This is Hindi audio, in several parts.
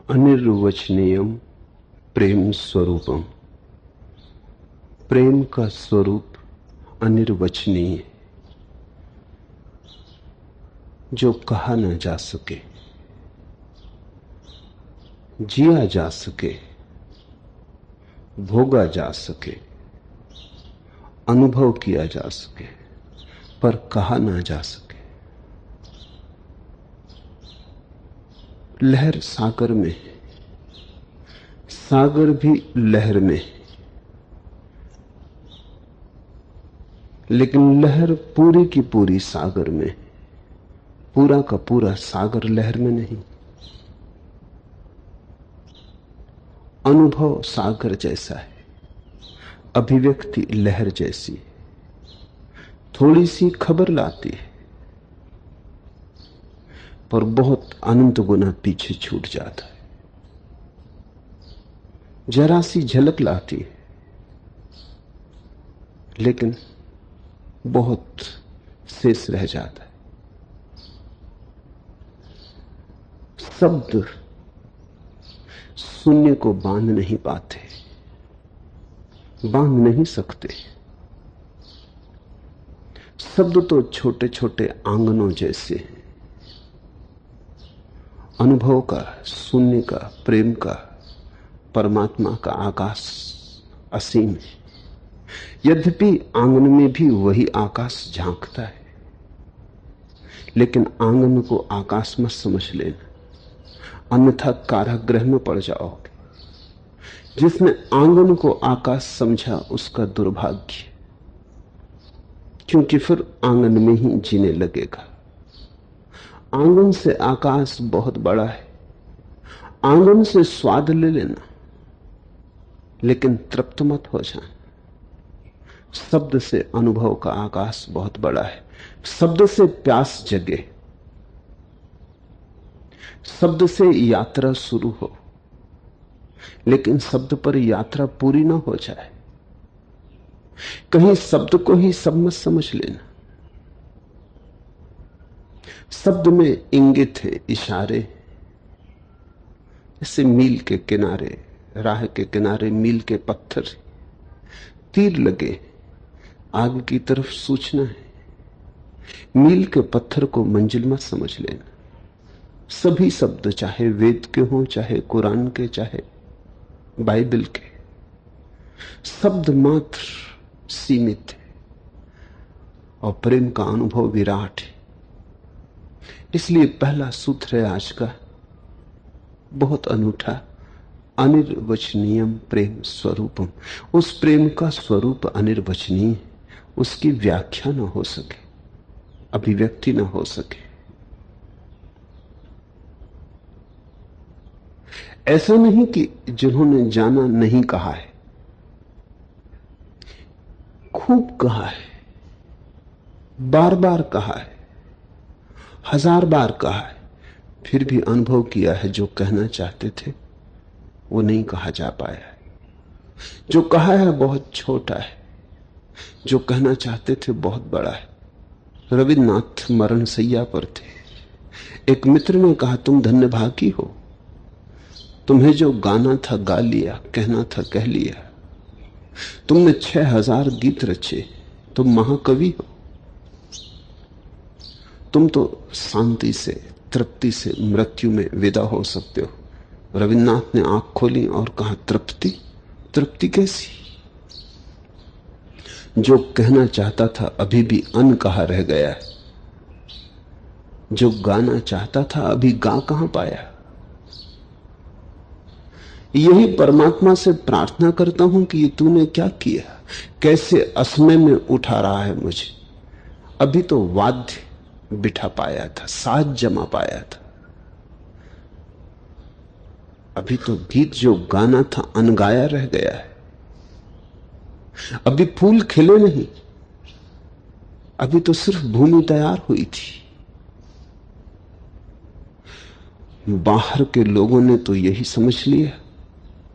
अनिर्वचनीयम प्रेम स्वरूपम। प्रेम का स्वरूप अनिर्वचनीय, जो कहा न जा सके, जिया जा सके, भोगा जा सके, अनुभव किया जा सके, पर कहा ना जा सके। लहर सागर में है, सागर भी लहर में है, लेकिन लहर पूरी की पूरी सागर में है, पूरा का पूरा सागर लहर में नहीं। अनुभव सागर जैसा है, अभिव्यक्ति लहर जैसी है, थोड़ी सी खबर लाती है पर बहुत अनंत गुना पीछे छूट जाता है। जरा सी झलक लाती है लेकिन बहुत शेष रह जाता है। शब्द शून्य को बांध नहीं पाते, बांध नहीं सकते। शब्द तो छोटे छोटे आंगनों जैसे हैं। अनुभव का, शून्य का, प्रेम का, परमात्मा का आकाश असीम है। यद्यपि आंगन में भी वही आकाश झांकता है, लेकिन आंगन को आकाश मत समझ लेना, अन्यथा कारागृह में पड़ जाओगे। जिसने आंगन को आकाश समझा उसका दुर्भाग्य, क्योंकि फिर आंगन में ही जीने लगेगा। आंगन से आकाश बहुत बड़ा है, आंगन से स्वाद ले लेना, लेकिन तृप्त मत हो जाना। शब्द से अनुभव का आकाश बहुत बड़ा है। शब्द से प्यास जगे, शब्द से यात्रा शुरू हो, लेकिन शब्द पर यात्रा पूरी ना हो जाए। कहीं शब्द को ही सब मत समझ लेना। शब्द में इंगित है, इशारे, जैसे मील के किनारे, राह के किनारे मील के पत्थर, तीर लगे, आगे की तरफ सूचना है। मील के पत्थर को मंजिल मत समझ लेना। सभी शब्द, चाहे वेद के हों, चाहे कुरान के, चाहे बाइबल के, शब्द मात्र सीमित है और प्रेम का अनुभव विराट है। इसलिए पहला सूत्र है आज का बहुत अनूठा, अनिर्वचनीयम प्रेम स्वरूपम। उस प्रेम का स्वरूप अनिर्वचनीय है, उसकी व्याख्या न हो सके, अभिव्यक्ति न हो सके। ऐसा नहीं कि जिन्होंने जाना नहीं कहा है, खूब कहा है, बार बार कहा है, हजार बार कहा है, फिर भी अनुभव किया है जो कहना चाहते थे वो नहीं कहा जा पाया है। जो कहा है बहुत छोटा है, जो कहना चाहते थे बहुत बड़ा है। रविन्द्रनाथ मरण सैया पर थे। एक मित्र ने कहा, तुम धन्यभागी हो, तुम्हें जो गाना था गा लिया, कहना था कह लिया। तुमने 6000 गीत रचे, तुम महाकवि हो। तुम तो शांति से, तृप्ति से मृत्यु में विदा हो सकते हो। रविन्द्रनाथ ने आंख खोली और कहा, तृप्ति? तृप्ति कैसी? जो कहना चाहता था अभी भी अनकहा रह गया है, जो गाना चाहता था अभी गा कहां पाया। यही परमात्मा से प्रार्थना करता हूं कि ये तूने क्या किया, कैसे असमय में उठा रहा है मुझे। अभी तो वाद्य बिठा पाया था, साज जमा पाया था, अभी तो गीत जो गाना था अनगाया रह गया है। अभी फूल खिले नहीं, अभी तो सिर्फ भूमि तैयार हुई थी। बाहर के लोगों ने तो यही समझ लिया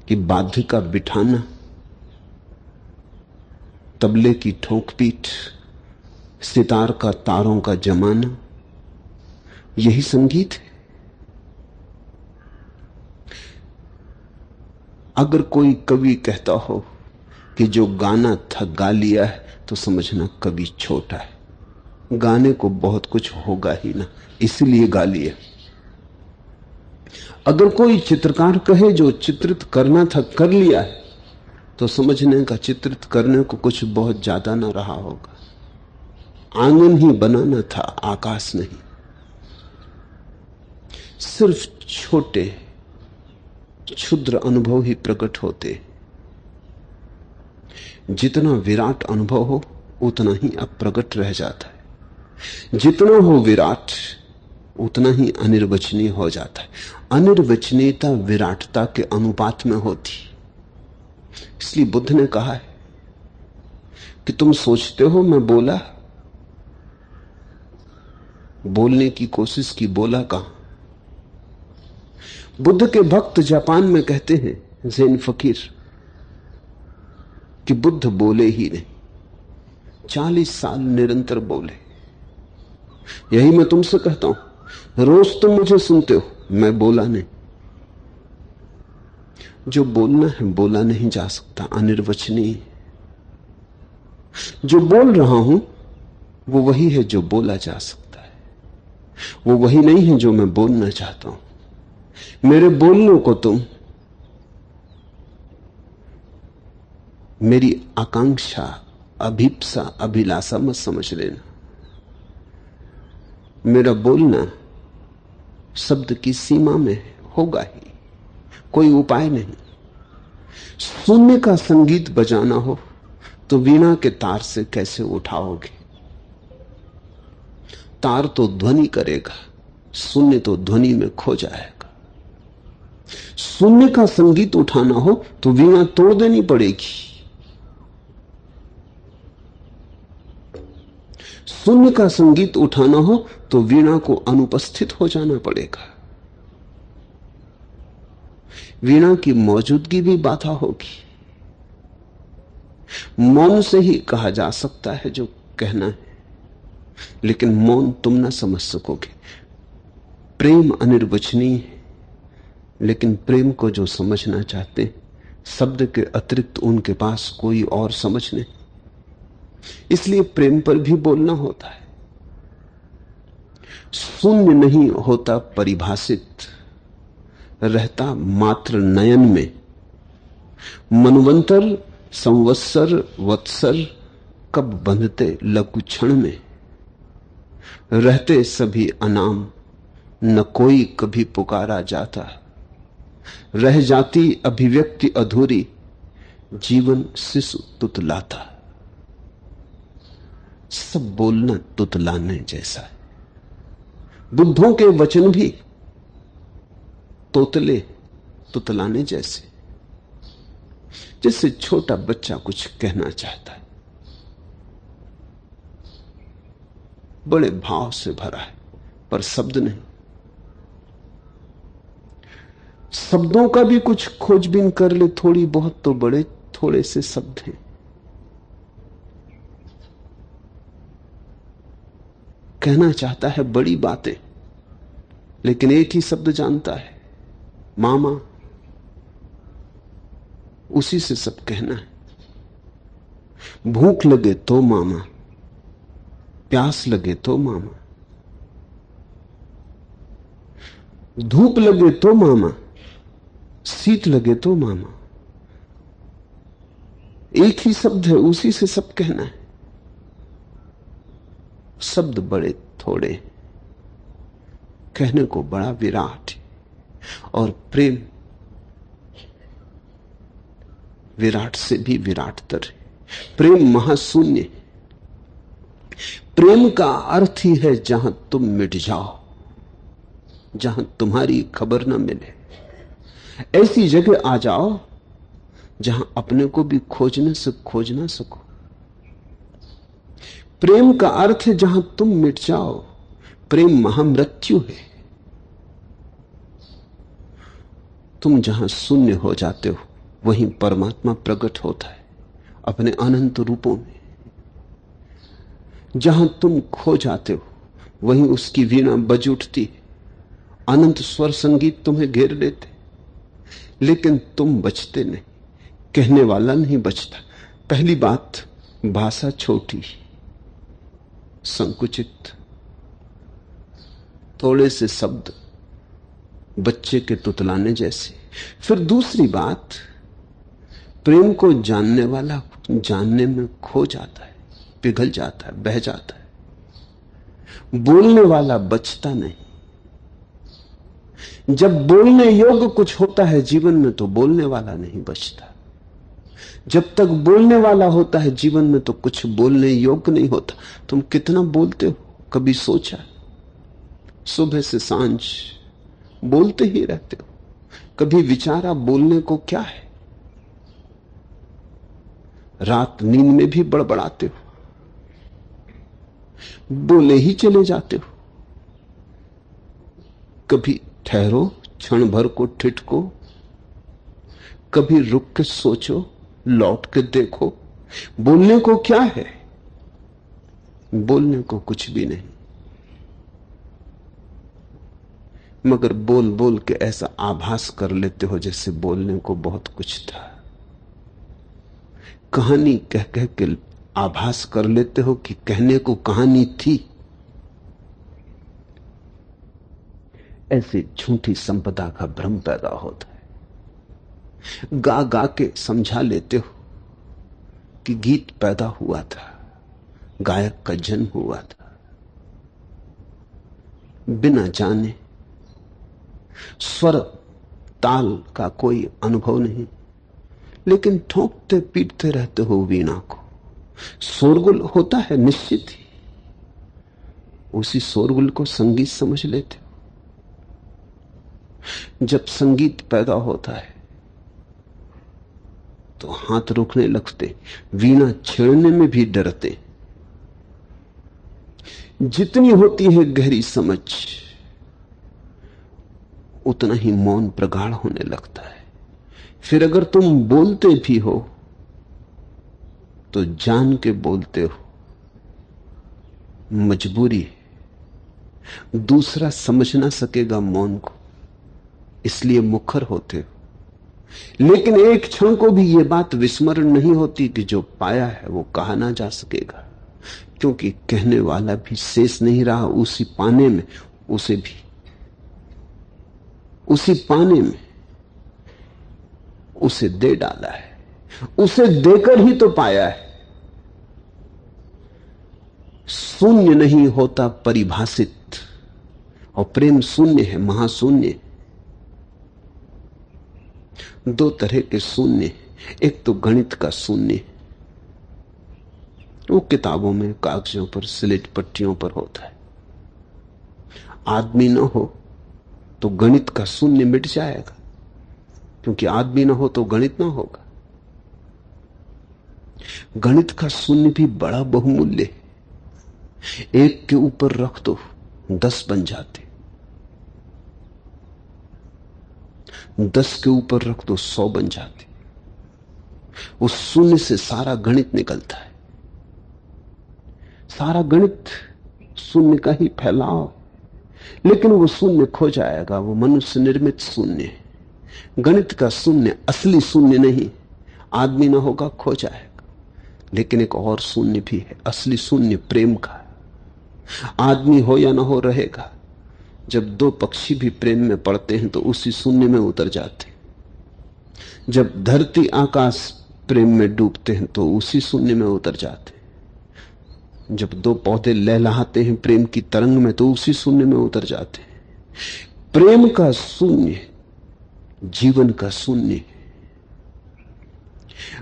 कि वाद्य का बिठाना, तबले की ठोकपीट, सितार का तारों का जमाना, यही संगीत है। अगर कोई कवि कहता हो कि जो गाना था गा लिया है, तो समझना कवि छोटा है। गाने को बहुत कुछ होगा ही ना, इसलिए गा लिया। अगर कोई चित्रकार कहे जो चित्रित करना था कर लिया है, तो समझने का चित्रित करने को कुछ बहुत ज्यादा ना रहा होगा। आंगन ही बनाना था, आकाश नहीं। सिर्फ छोटे क्षुद्र अनुभव ही प्रकट होते। जितना विराट अनुभव हो उतना ही अब प्रकट रह जाता है। जितना हो विराट उतना ही अनिर्वचनीय हो जाता है। अनिर्वचनीयता विराटता के अनुपात में होती। इसलिए बुद्ध ने कहा है कि तुम सोचते हो मैं बोला, बोलने की कोशिश की, बोला कहां। बुद्ध के भक्त जापान में कहते हैं, ज़ेन फकीर, कि बुद्ध बोले ही नहीं, 40 साल निरंतर बोले। यही मैं तुमसे कहता हूं, रोज तुम मुझे सुनते हो, मैं बोला नहीं। जो बोलना है बोला नहीं जा सकता, अनिर्वचनीय। जो बोल रहा हूं वो वही है जो बोला जा सकता है, वो वही नहीं है जो मैं बोलना चाहता हूं। मेरे बोलने को तुम मेरी आकांक्षा, अभिप्सा, अभिलाषा मत समझ लेना। मेरा बोलना शब्द की सीमा में होगा ही, कोई उपाय नहीं। शून्य का संगीत बजाना हो तो वीणा के तार से कैसे उठाओगे? तार तो ध्वनि करेगा, शून्य तो ध्वनि में खो जाएगा। शून्य का संगीत उठाना हो तो वीणा तोड़ देनी पड़ेगी। शून्य का संगीत उठाना हो तो वीणा को अनुपस्थित हो जाना पड़ेगा। वीणा की मौजूदगी भी बाधा होगी। मौन से ही कहा जा सकता है जो कहना है, लेकिन मौन तुम ना समझ सकोगे। प्रेम अनिर्वचनीय है, लेकिन प्रेम को जो समझना चाहते हैं, शब्द के अतिरिक्त उनके पास कोई और समझ नहीं। इसलिए प्रेम पर भी बोलना होता है। शून्य नहीं होता परिभाषित, रहता मात्र नयन में। मनवंतर संवत्सर वत्सर कब बंधते लघु क्षण में। रहते सभी अनाम, न कोई कभी पुकारा जाता। रह जाती अभिव्यक्ति अधूरी, जीवन शिशु तुतलाता। सब बोलना तुतलाने जैसा है। बुद्धों के वचन भी तोतले तुतलाने जैसे, जैसे छोटा बच्चा कुछ कहना चाहता है, बड़े भाव से भरा है, पर शब्द नहीं। शब्दों का भी कुछ खोजबीन कर ले थोड़ी बहुत, तो बड़े थोड़े से शब्द हैं। कहना चाहता है बड़ी बातें, लेकिन एक ही शब्द जानता है, मामा। उसी से सब कहना है। भूख लगे तो मामा, प्यास लगे तो मामा, धूप लगे तो मामा, शीत लगे तो मामा। एक ही शब्द है, उसी से सब कहना है। शब्द बड़े थोड़े, कहने को बड़ा विराट। और प्रेम विराट से भी विराटतर है। प्रेम महाशून्य। प्रेम का अर्थ ही है जहां तुम मिट जाओ, जहां तुम्हारी खबर न मिले। ऐसी जगह आ जाओ जहां अपने को भी खोजने से खोज ना सको। प्रेम का अर्थ है जहां तुम मिट जाओ। प्रेम महामृत्यु है। तुम जहां शून्य हो जाते हो वहीं परमात्मा प्रकट होता है अपने अनंत रूपों में। जहां तुम खो जाते हो वहीं उसकी वीणा बज उठती है। अनंत स्वर संगीत तुम्हें घेर लेते। लेकिन तुम बचते नहीं, कहने वाला नहीं बचता। पहली बात, भाषा छोटी, संकुचित, थोड़े से शब्द बच्चे के तुतलाने जैसे। फिर दूसरी बात, प्रेम को जानने वाला जानने में खो जाता है, पिघल जाता है, बह जाता है। बोलने वाला बचता नहीं। जब बोलने योग्य कुछ होता है जीवन में तो बोलने वाला नहीं बचता। जब तक बोलने वाला होता है जीवन में तो कुछ बोलने योग्य नहीं होता। तुम कितना बोलते हो, कभी सोचा? सुबह से सांझ बोलते ही रहते हो, कभी विचारा बोलने को क्या है? रात नींद में भी बड़बड़ाते हो, बोले ही चले जाते हो। कभी ठहरो, क्षण भर को ठिठको, कभी रुक के सोचो, लौट के देखो। बोलने को क्या है? बोलने को कुछ भी नहीं, मगर बोल बोल के ऐसा आभास कर लेते हो जैसे बोलने को बहुत कुछ था। कहानी कह कह के आभास कर लेते हो कि कहने को कहानी थी। ऐसी झूठी संपदा का भ्रम पैदा होता है। गा गा के समझा लेते हो कि गीत पैदा हुआ था, गायक का जन्म हुआ था। बिना जाने स्वर ताल का कोई अनुभव नहीं, लेकिन ठोंकते पीटते रहते हो वीणा को। शोरगुल होता है निश्चित ही, उसी शोरगुल को संगीत समझ लेते हो। जब संगीत पैदा होता है तो हाथ रुकने लगते, वीणा छेड़ने में भी डरते। जितनी होती है गहरी समझ, उतना ही मौन प्रगाढ़ होने लगता है। फिर अगर तुम बोलते भी हो तो जान के बोलते हो, मजबूरी है। दूसरा समझ ना सकेगा मौन को, इसलिए मुखर होते हो। लेकिन एक क्षण को भी यह बात विस्मरण नहीं होती कि जो पाया है वो कहा ना जा सकेगा, क्योंकि कहने वाला भी शेष नहीं रहा उसी पाने में। उसे भी उसी पाने में उसे दे डाला है, उसे देकर ही तो पाया है। शून्य नहीं होता परिभाषित, और प्रेम शून्य है, महाशून्य। दो तरह के शून्य, एक तो गणित का शून्य, वो किताबों में, कागजों पर, स्लेट पट्टियों पर होता है। आदमी ना हो तो गणित का शून्य मिट जाएगा, क्योंकि आदमी ना हो तो गणित ना होगा। गणित का शून्य भी बड़ा बहुमूल्य है। एक के ऊपर रख दो 10 बन जाते, 10 के ऊपर रख दो 100 बन जाते। उस शून्य से सारा गणित निकलता है। सारा गणित शून्य का ही फैलाव, लेकिन वो शून्य खो जाएगा। वो मनुष्य निर्मित शून्य है। गणित का शून्य असली शून्य नहीं, आदमी ना होगा खो जाएगा। लेकिन एक और शून्य भी है, असली शून्य प्रेम का। आदमी हो या ना हो रहेगा। जब दो पक्षी भी प्रेम में पड़ते हैं तो उसी शून्य में उतर जाते। जब धरती आकाश प्रेम में डूबते हैं तो उसी शून्य में उतर जाते। जब दो पौधे लहलहाते हैं प्रेम की तरंग में तो उसी शून्य में उतर जाते हैं। प्रेम का शून्य जीवन का शून्य।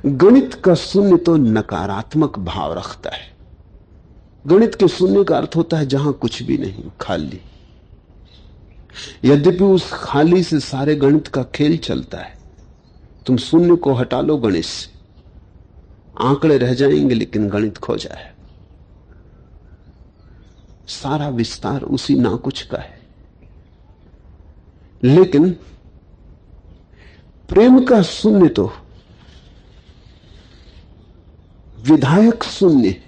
गणित का शून्य तो नकारात्मक भाव रखता है। गणित के शून्य का अर्थ होता है जहां कुछ भी नहीं, खाली। यद्यपि उस खाली से सारे गणित का खेल चलता है। तुम शून्य को हटा लो गणित से, आंकड़े रह जाएंगे लेकिन गणित खो जाए। सारा विस्तार उसी ना कुछ का है। लेकिन प्रेम का शून्य तो विधायक शून्य।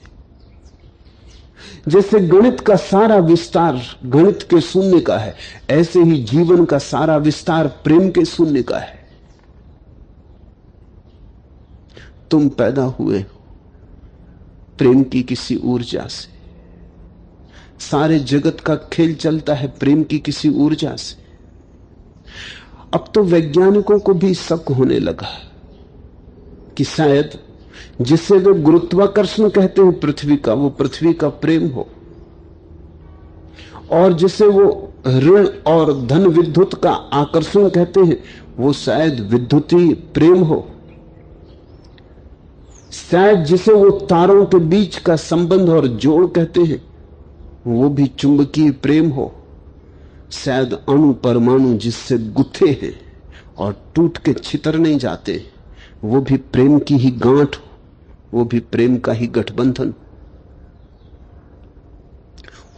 जैसे गणित का सारा विस्तार गणित के शून्य का है, ऐसे ही जीवन का सारा विस्तार प्रेम के शून्य का है। तुम पैदा हुए हो प्रेम की किसी ऊर्जा से। सारे जगत का खेल चलता है प्रेम की किसी ऊर्जा से। अब तो वैज्ञानिकों को भी शक होने लगा कि शायद जिसे वे गुरुत्वाकर्षण कहते हैं पृथ्वी का, वो पृथ्वी का प्रेम हो, और जिसे वो ऋण और धन विद्युत का आकर्षण कहते हैं वो शायद विद्युतीय प्रेम हो। शायद जिसे वो तारों के बीच का संबंध और जोड़ कहते हैं वो भी चुंबकीय प्रेम हो। शायद अणु परमाणु जिससे गुथे हैं और टूट के छितर नहीं जाते वो भी प्रेम की ही गांठ हो, वो भी प्रेम का ही गठबंधन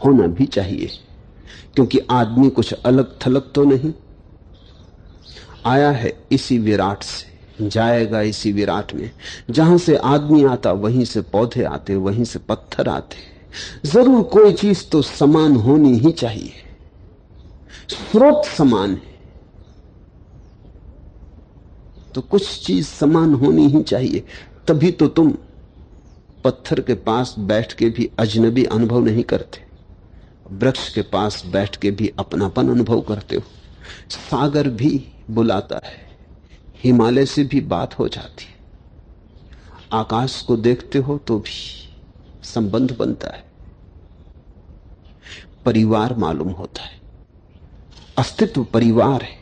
होना भी चाहिए। क्योंकि आदमी कुछ अलग थलग तो नहीं, आया है इसी विराट से, जाएगा इसी विराट में। जहां से आदमी आता वहीं से पौधे आते, वहीं से पत्थर आते। जरूर कोई चीज तो समान होनी ही चाहिए। स्रोत समान है तो कुछ चीज समान होनी ही चाहिए। तभी तो तुम पत्थर के पास बैठ के भी अजनबी अनुभव नहीं करते, वृक्ष के पास बैठ के भी अपनापन अनुभव करते हो। सागर भी बुलाता है, हिमालय से भी बात हो जाती है, आकाश को देखते हो तो भी संबंध बनता है, परिवार मालूम होता है, अस्तित्व परिवार है।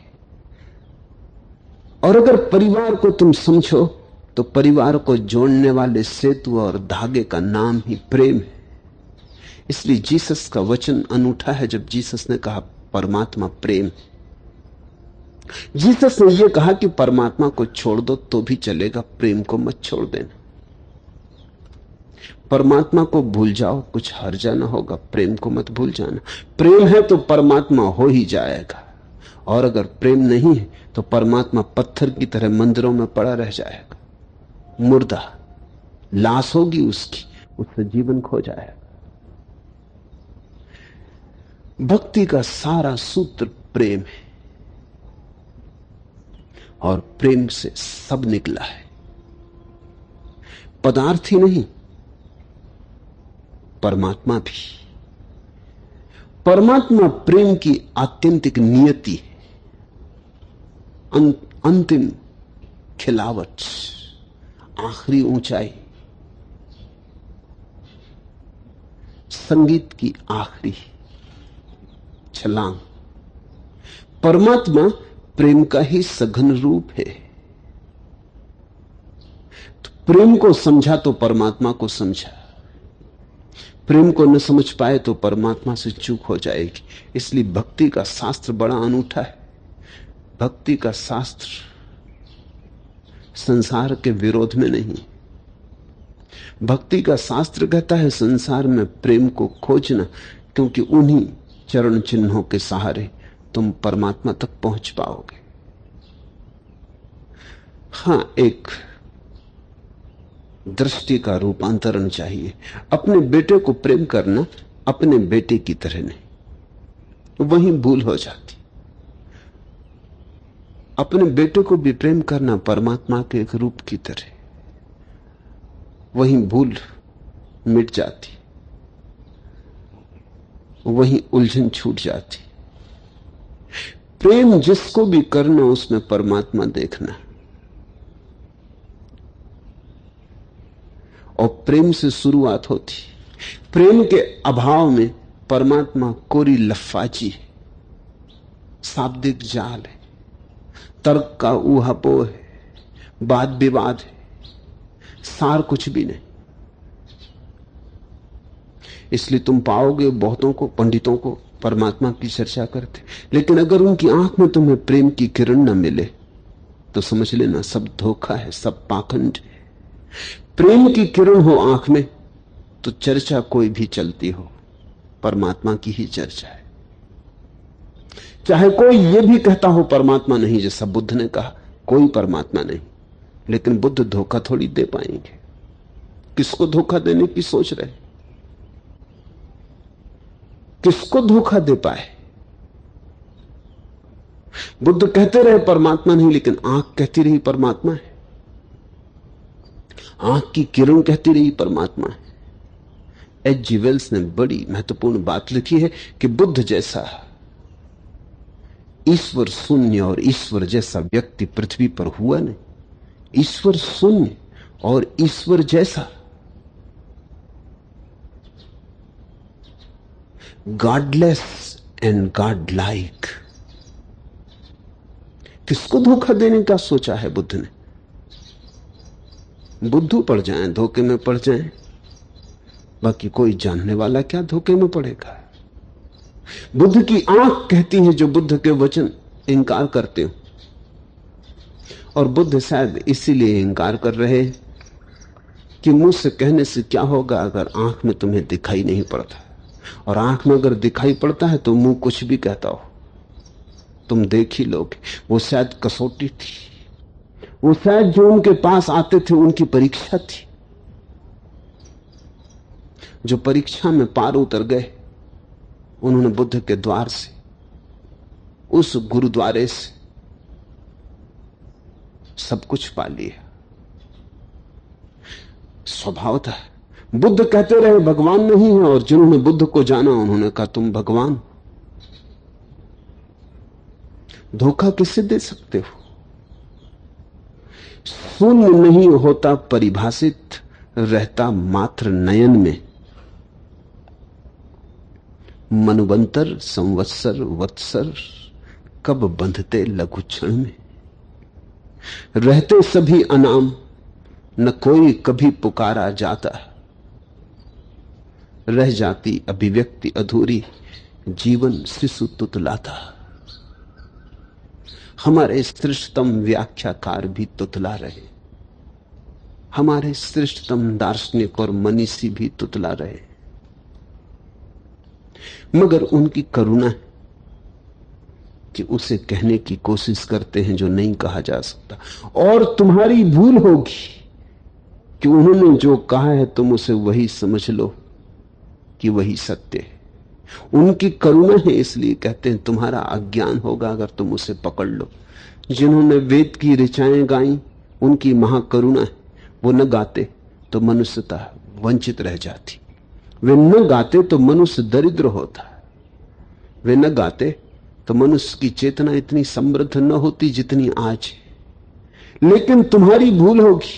और अगर परिवार को तुम समझो तो परिवार को जोड़ने वाले सेतु और धागे का नाम ही प्रेम है। इसलिए जीसस का वचन अनूठा है जब जीसस ने कहा परमात्मा प्रेम। जीसस ने यह कहा कि परमात्मा को छोड़ दो तो भी चलेगा, प्रेम को मत छोड़ देना। परमात्मा को भूल जाओ, कुछ हर्जा ना होगा, प्रेम को मत भूल जाना। प्रेम है तो परमात्मा हो ही जाएगा, और अगर प्रेम नहीं है तो परमात्मा पत्थर की तरह मंदिरों में पड़ा रह जाएगा, मुर्दा, लाश होगी उसकी, उससे जीवन खो जाएगा। भक्ति का सारा सूत्र प्रेम है, और प्रेम से सब निकला है, पदार्थ ही नहीं, परमात्मा भी। परमात्मा प्रेम की आत्यंतिक नियति है, अंतिम खिलावट, आखिरी ऊंचाई, संगीत की आखिरी छलांग। परमात्मा प्रेम का ही सघन रूप है। तो प्रेम को समझा तो परमात्मा को समझा, प्रेम को न समझ पाए तो परमात्मा से चूक हो जाएगी। इसलिए भक्ति का शास्त्र बड़ा अनूठा है। भक्ति का शास्त्र संसार के विरोध में नहीं, भक्ति का शास्त्र कहता है संसार में प्रेम को खोजना, क्योंकि उन्हीं चरण चिन्हों के सहारे तुम परमात्मा तक पहुंच पाओगे। हां, एक दृष्टि का रूपांतरण चाहिए। अपने बेटे को प्रेम करना अपने बेटे की तरह नहीं, वहीं भूल हो जाती। अपने बेटे को भी प्रेम करना परमात्मा के एक रूप की तरह, वहीं भूल मिट जाती, वहीं उलझन छूट जाती। प्रेम जिसको भी करना उसमें परमात्मा देखना, और प्रेम से शुरुआत होती। प्रेम के अभाव में परमात्मा कोरी लफ्फाजी है, शाब्दिक जाल है, तर्क का ऊहापोह है, वाद विवाद है, सार कुछ भी नहीं। इसलिए तुम पाओगे बहुतों को, पंडितों को परमात्मा की चर्चा करते, लेकिन अगर उनकी आंख में तुम्हें प्रेम की किरण न मिले तो समझ लेना सब धोखा है, सब पाखंड है। प्रेम की किरण हो आंख में तो चर्चा कोई भी चलती हो, परमात्मा की ही चर्चा है। चाहे कोई यह भी कहता हो परमात्मा नहीं, जैसा बुद्ध ने कहा कोई परमात्मा नहीं, लेकिन बुद्ध धोखा थोड़ी दे पाएंगे। किसको धोखा देने की सोच रहे, किसको धोखा दे पाए? बुद्ध कहते रहे परमात्मा नहीं, लेकिन आंख कहती रही परमात्मा है। आंख की किरण कहती रही परमात्मा है। एच जी वेल्स ने बड़ी महत्वपूर्ण बात लिखी है कि बुद्ध जैसा ईश्वर शून्य और ईश्वर जैसा व्यक्ति पृथ्वी पर हुआ नहीं। ईश्वर शून्य और ईश्वर जैसा, गॉडलेस एंड गॉड लाइक। किसको धोखा देने का सोचा है बुद्ध ने? बुद्धू पड़ जाएं, धोखे में पड़ जाएं, बाकी कोई जानने वाला क्या धोखे में पड़ेगा। बुद्ध की आंख कहती है जो बुद्ध के वचन इंकार करते हो, और बुद्ध शायद इसीलिए इंकार कर रहे हैं कि मुंह से कहने से क्या होगा अगर आंख में तुम्हें दिखाई नहीं पड़ता, और आंख में अगर दिखाई पड़ता है तो मुंह कुछ भी कहता हो तुम देख ही लोगे। वो शायद कसौटी थी, वो शायद जो उनके पास आते थे उनकी परीक्षा थी। जो परीक्षा में पार उतर गए उन्होंने बुद्ध के द्वार से, उस गुरुद्वारे से सब कुछ पा लिया। स्वभाव था। बुद्ध कहते रहे भगवान नहीं है, और जिन्होंने बुद्ध को जाना उन्होंने कहा तुम भगवान। धोखा किसे दे सकते हो? शून्य नहीं होता परिभाषित, रहता मात्र नयन में। मनुवंतर संवत्सर वत्सर कब बंधते लघु क्षण में। रहते सभी अनाम, न कोई कभी पुकारा जाता। रह जाती अभिव्यक्ति अधूरी, जीवन शिशु तुतलाता। हमारे श्रेष्ठतम व्याख्याकार भी तुतला रहे, हमारे श्रेष्ठतम दार्शनिक और मनीषी भी तुतला रहे, मगर उनकी करुणा है कि उसे कहने की कोशिश करते हैं जो नहीं कहा जा सकता। और तुम्हारी भूल होगी कि उन्होंने जो कहा है तुम उसे वही समझ लो कि वही सत्य है। उनकी करुणा है इसलिए कहते हैं। तुम्हारा अज्ञान होगा अगर तुम उसे पकड़ लो। जिन्होंने वेद की ऋचाएं गाई उनकी महाकरुणा है। वो न गाते तो मनुष्यता वंचित रह जाती, वे न गाते तो मनुष्य दरिद्र होता, वे न गाते तो मनुष्य की चेतना इतनी समृद्ध न होती जितनी आज है। लेकिन तुम्हारी भूल होगी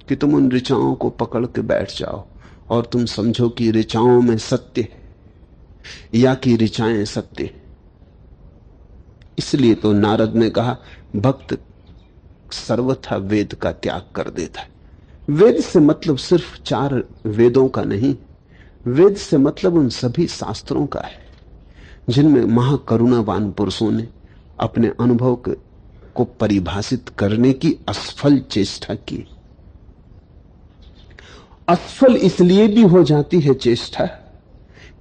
कि तुम उन ऋचाओं को पकड़ के बैठ जाओ और तुम समझो कि ऋचाओं में सत्य है या कि ऋचाएं सत्य है। इसलिए तो नारद ने कहा भक्त सर्वथा वेद का त्याग कर देता है। वेद से मतलब सिर्फ 4 वेदों का नहीं, वेद से मतलब उन सभी शास्त्रों का है जिनमें महाकरुणावान पुरुषों ने अपने अनुभव को परिभाषित करने की असफल चेष्टा की। असफल इसलिए भी हो जाती है चेष्टा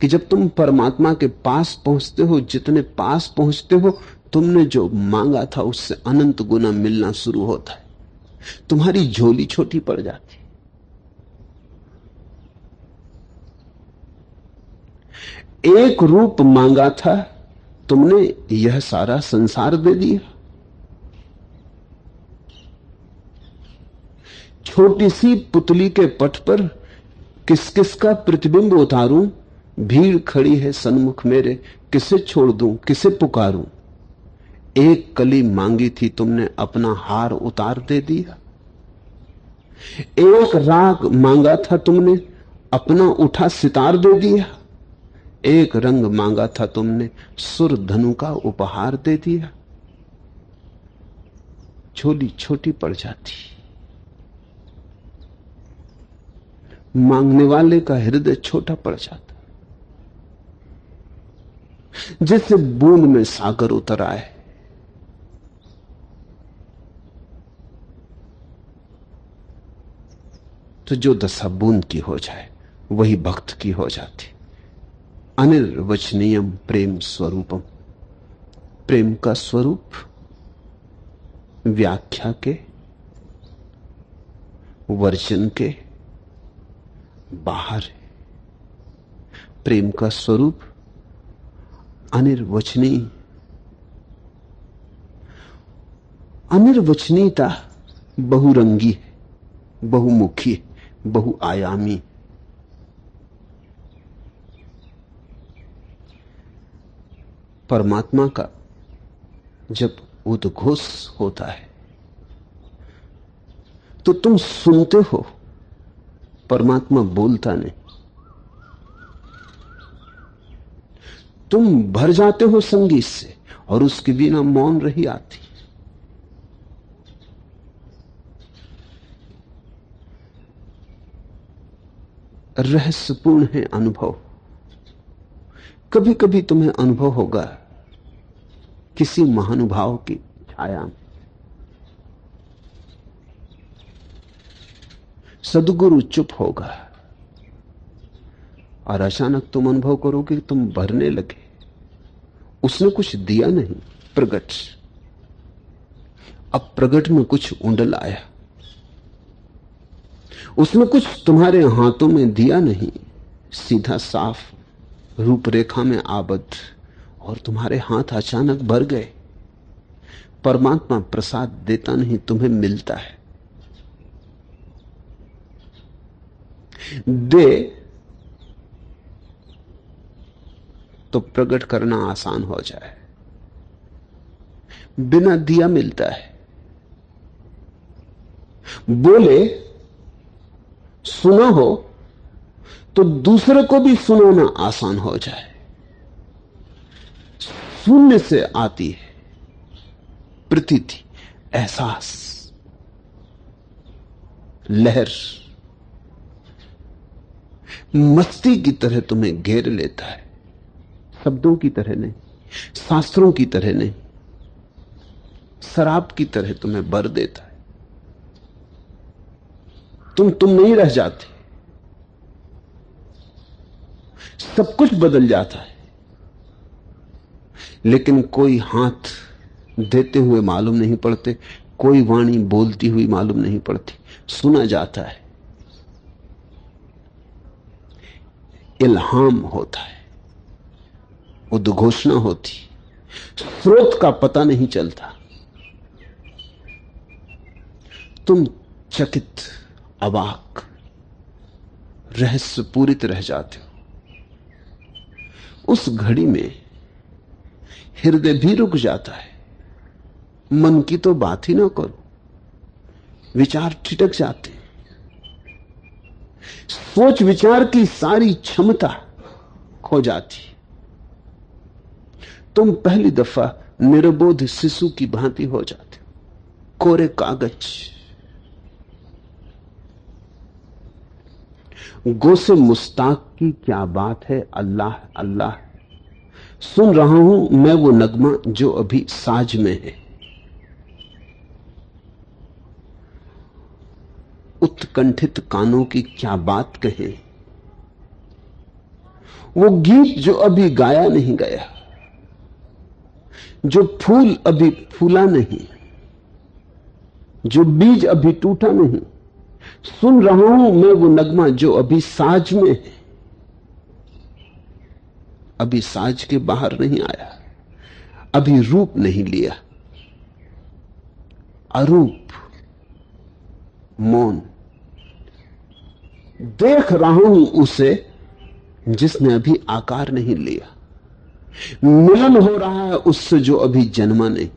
कि जब तुम परमात्मा के पास पहुंचते हो, जितने पास पहुंचते हो तुमने जो मांगा था उससे अनंत गुना मिलना शुरू होता है। तुम्हारी झोली छोटी पड़ जाती। एक रूप मांगा था तुमने, यह सारा संसार दे दिया। छोटी सी पुतली के पट पर किस किस का प्रतिबिंब उतारूं, भीड़ खड़ी है सन्मुख मेरे, किसे छोड़ दूं किसे पुकारूं। एक कली मांगी थी तुमने, अपना हार उतार दे दिया। एक राग मांगा था तुमने, अपना उठा सितार दे दिया। एक रंग मांगा था तुमने, सुर धनु का उपहार दे दिया। झोली छोटी पड़ जाती, मांगने वाले का हृदय छोटा पड़ जाता। जैसे बूंद में सागर उतर आए, तो जो दशा बूंद की हो जाए वही भक्त की हो जाती। अनिर्वचनीयम प्रेम स्वरूपम। प्रेम का स्वरूप व्याख्या के, वर्जन के बाहर है। प्रेम का स्वरूप अनिर्वचनीय। अनिर्वचनीयता बहुरंगी है। बहुमुखी, बहुआयामी। परमात्मा का जब उद्घोष होता है तो तुम सुनते हो, परमात्मा बोलता नहीं। तुम भर जाते हो संगीत से और उसके बिना मौन रही आती। रहस्यपूर्ण है अनुभव। कभी कभी तुम्हें अनुभव होगा किसी महानुभाव की छाया में। सद्गुरु चुप होगा और अचानक तुम अनुभव करोगे कि तुम भरने लगे। उसने कुछ दिया नहीं, प्रगट। अब प्रगट में कुछ उंडल आया। उसने कुछ तुम्हारे हाथों में दिया नहीं, सीधा साफ रूपरेखा में आबद्ध, और तुम्हारे हाथ अचानक भर गए। परमात्मा प्रसाद देता नहीं, तुम्हें मिलता है। दे तो प्रकट करना आसान हो जाए, बिना दिया मिलता है। बोले सुना हो तो दूसरे को भी सुनाना आसान हो जाए। शून्य से आती है प्रतीति, एहसास, लहर, मस्ती की तरह तुम्हें घेर लेता है। शब्दों की तरह नहीं, शास्त्रों की तरह नहीं, शराब की तरह तुम्हें भर देता है। तुम नहीं रह जाते, सब कुछ बदल जाता है। लेकिन कोई हाथ देते हुए मालूम नहीं पड़ते, कोई वाणी बोलती हुई मालूम नहीं पड़ती, सुना जाता है। इल्हाम होता है, उद्घोषणा होती, स्रोत का पता नहीं चलता। तुम चकित, अवाक, रहस्य पूरित रह जाते हो। उस घड़ी में हृदय भी रुक जाता है। मन की तो बात ही ना करो, विचार ठिठक जाते। सोच विचार की सारी क्षमता खो जाती। तुम पहली दफा निरबोध शिशु की भांति हो जाते हो, कोरे कागज। गो से मुस्ताक की क्या बात है, अल्लाह अल्लाह। सुन रहा हूं मैं वो नगमा जो अभी साज में है। उत्कंठित कानों की क्या बात कहें, वो गीत जो अभी गाया नहीं गया, जो फूल अभी फूला नहीं, जो बीज अभी टूटा नहीं। सुन रहा हूं मैं वो नगमा जो अभी साज में है, अभी साज के बाहर नहीं आया, अभी रूप नहीं लिया। अरूप, मौन। देख रहा हूं उसे जिसने अभी आकार नहीं लिया। मिलन हो रहा है उससे जो अभी जन्मा नहीं।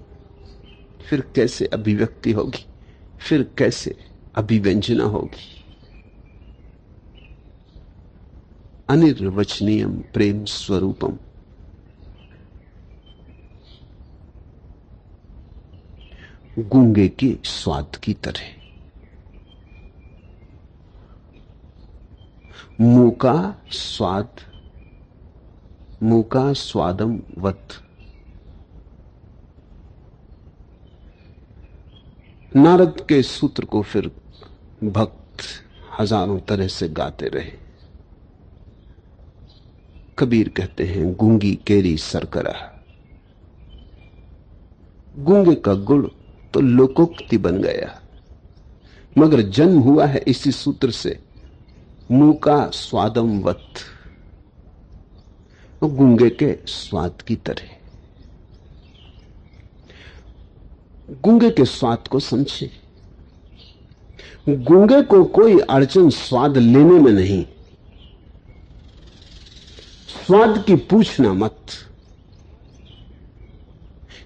फिर कैसे अभिव्यक्ति होगी, फिर कैसे अभिव्यंजना होगी। अनिर्वचनीयम प्रेम स्वरूपम। गूंगे के स्वाद की तरह, मुंह का स्वाद, मुंह का स्वादम वत। नारद के सूत्र को फिर भक्त हजारों तरह से गाते रहे। कबीर कहते हैं गूंगी केरी सरकरा। गूंगे का गुण तो लोकोक्ति बन गया, मगर जन्म हुआ है इसी सूत्र से, मुंह का स्वादम वत। गूंगे के स्वाद की तरह। गूंगे के स्वाद को समझे। गूंगे को कोई अड़चन स्वाद लेने में नहीं। स्वाद की पूछना मत।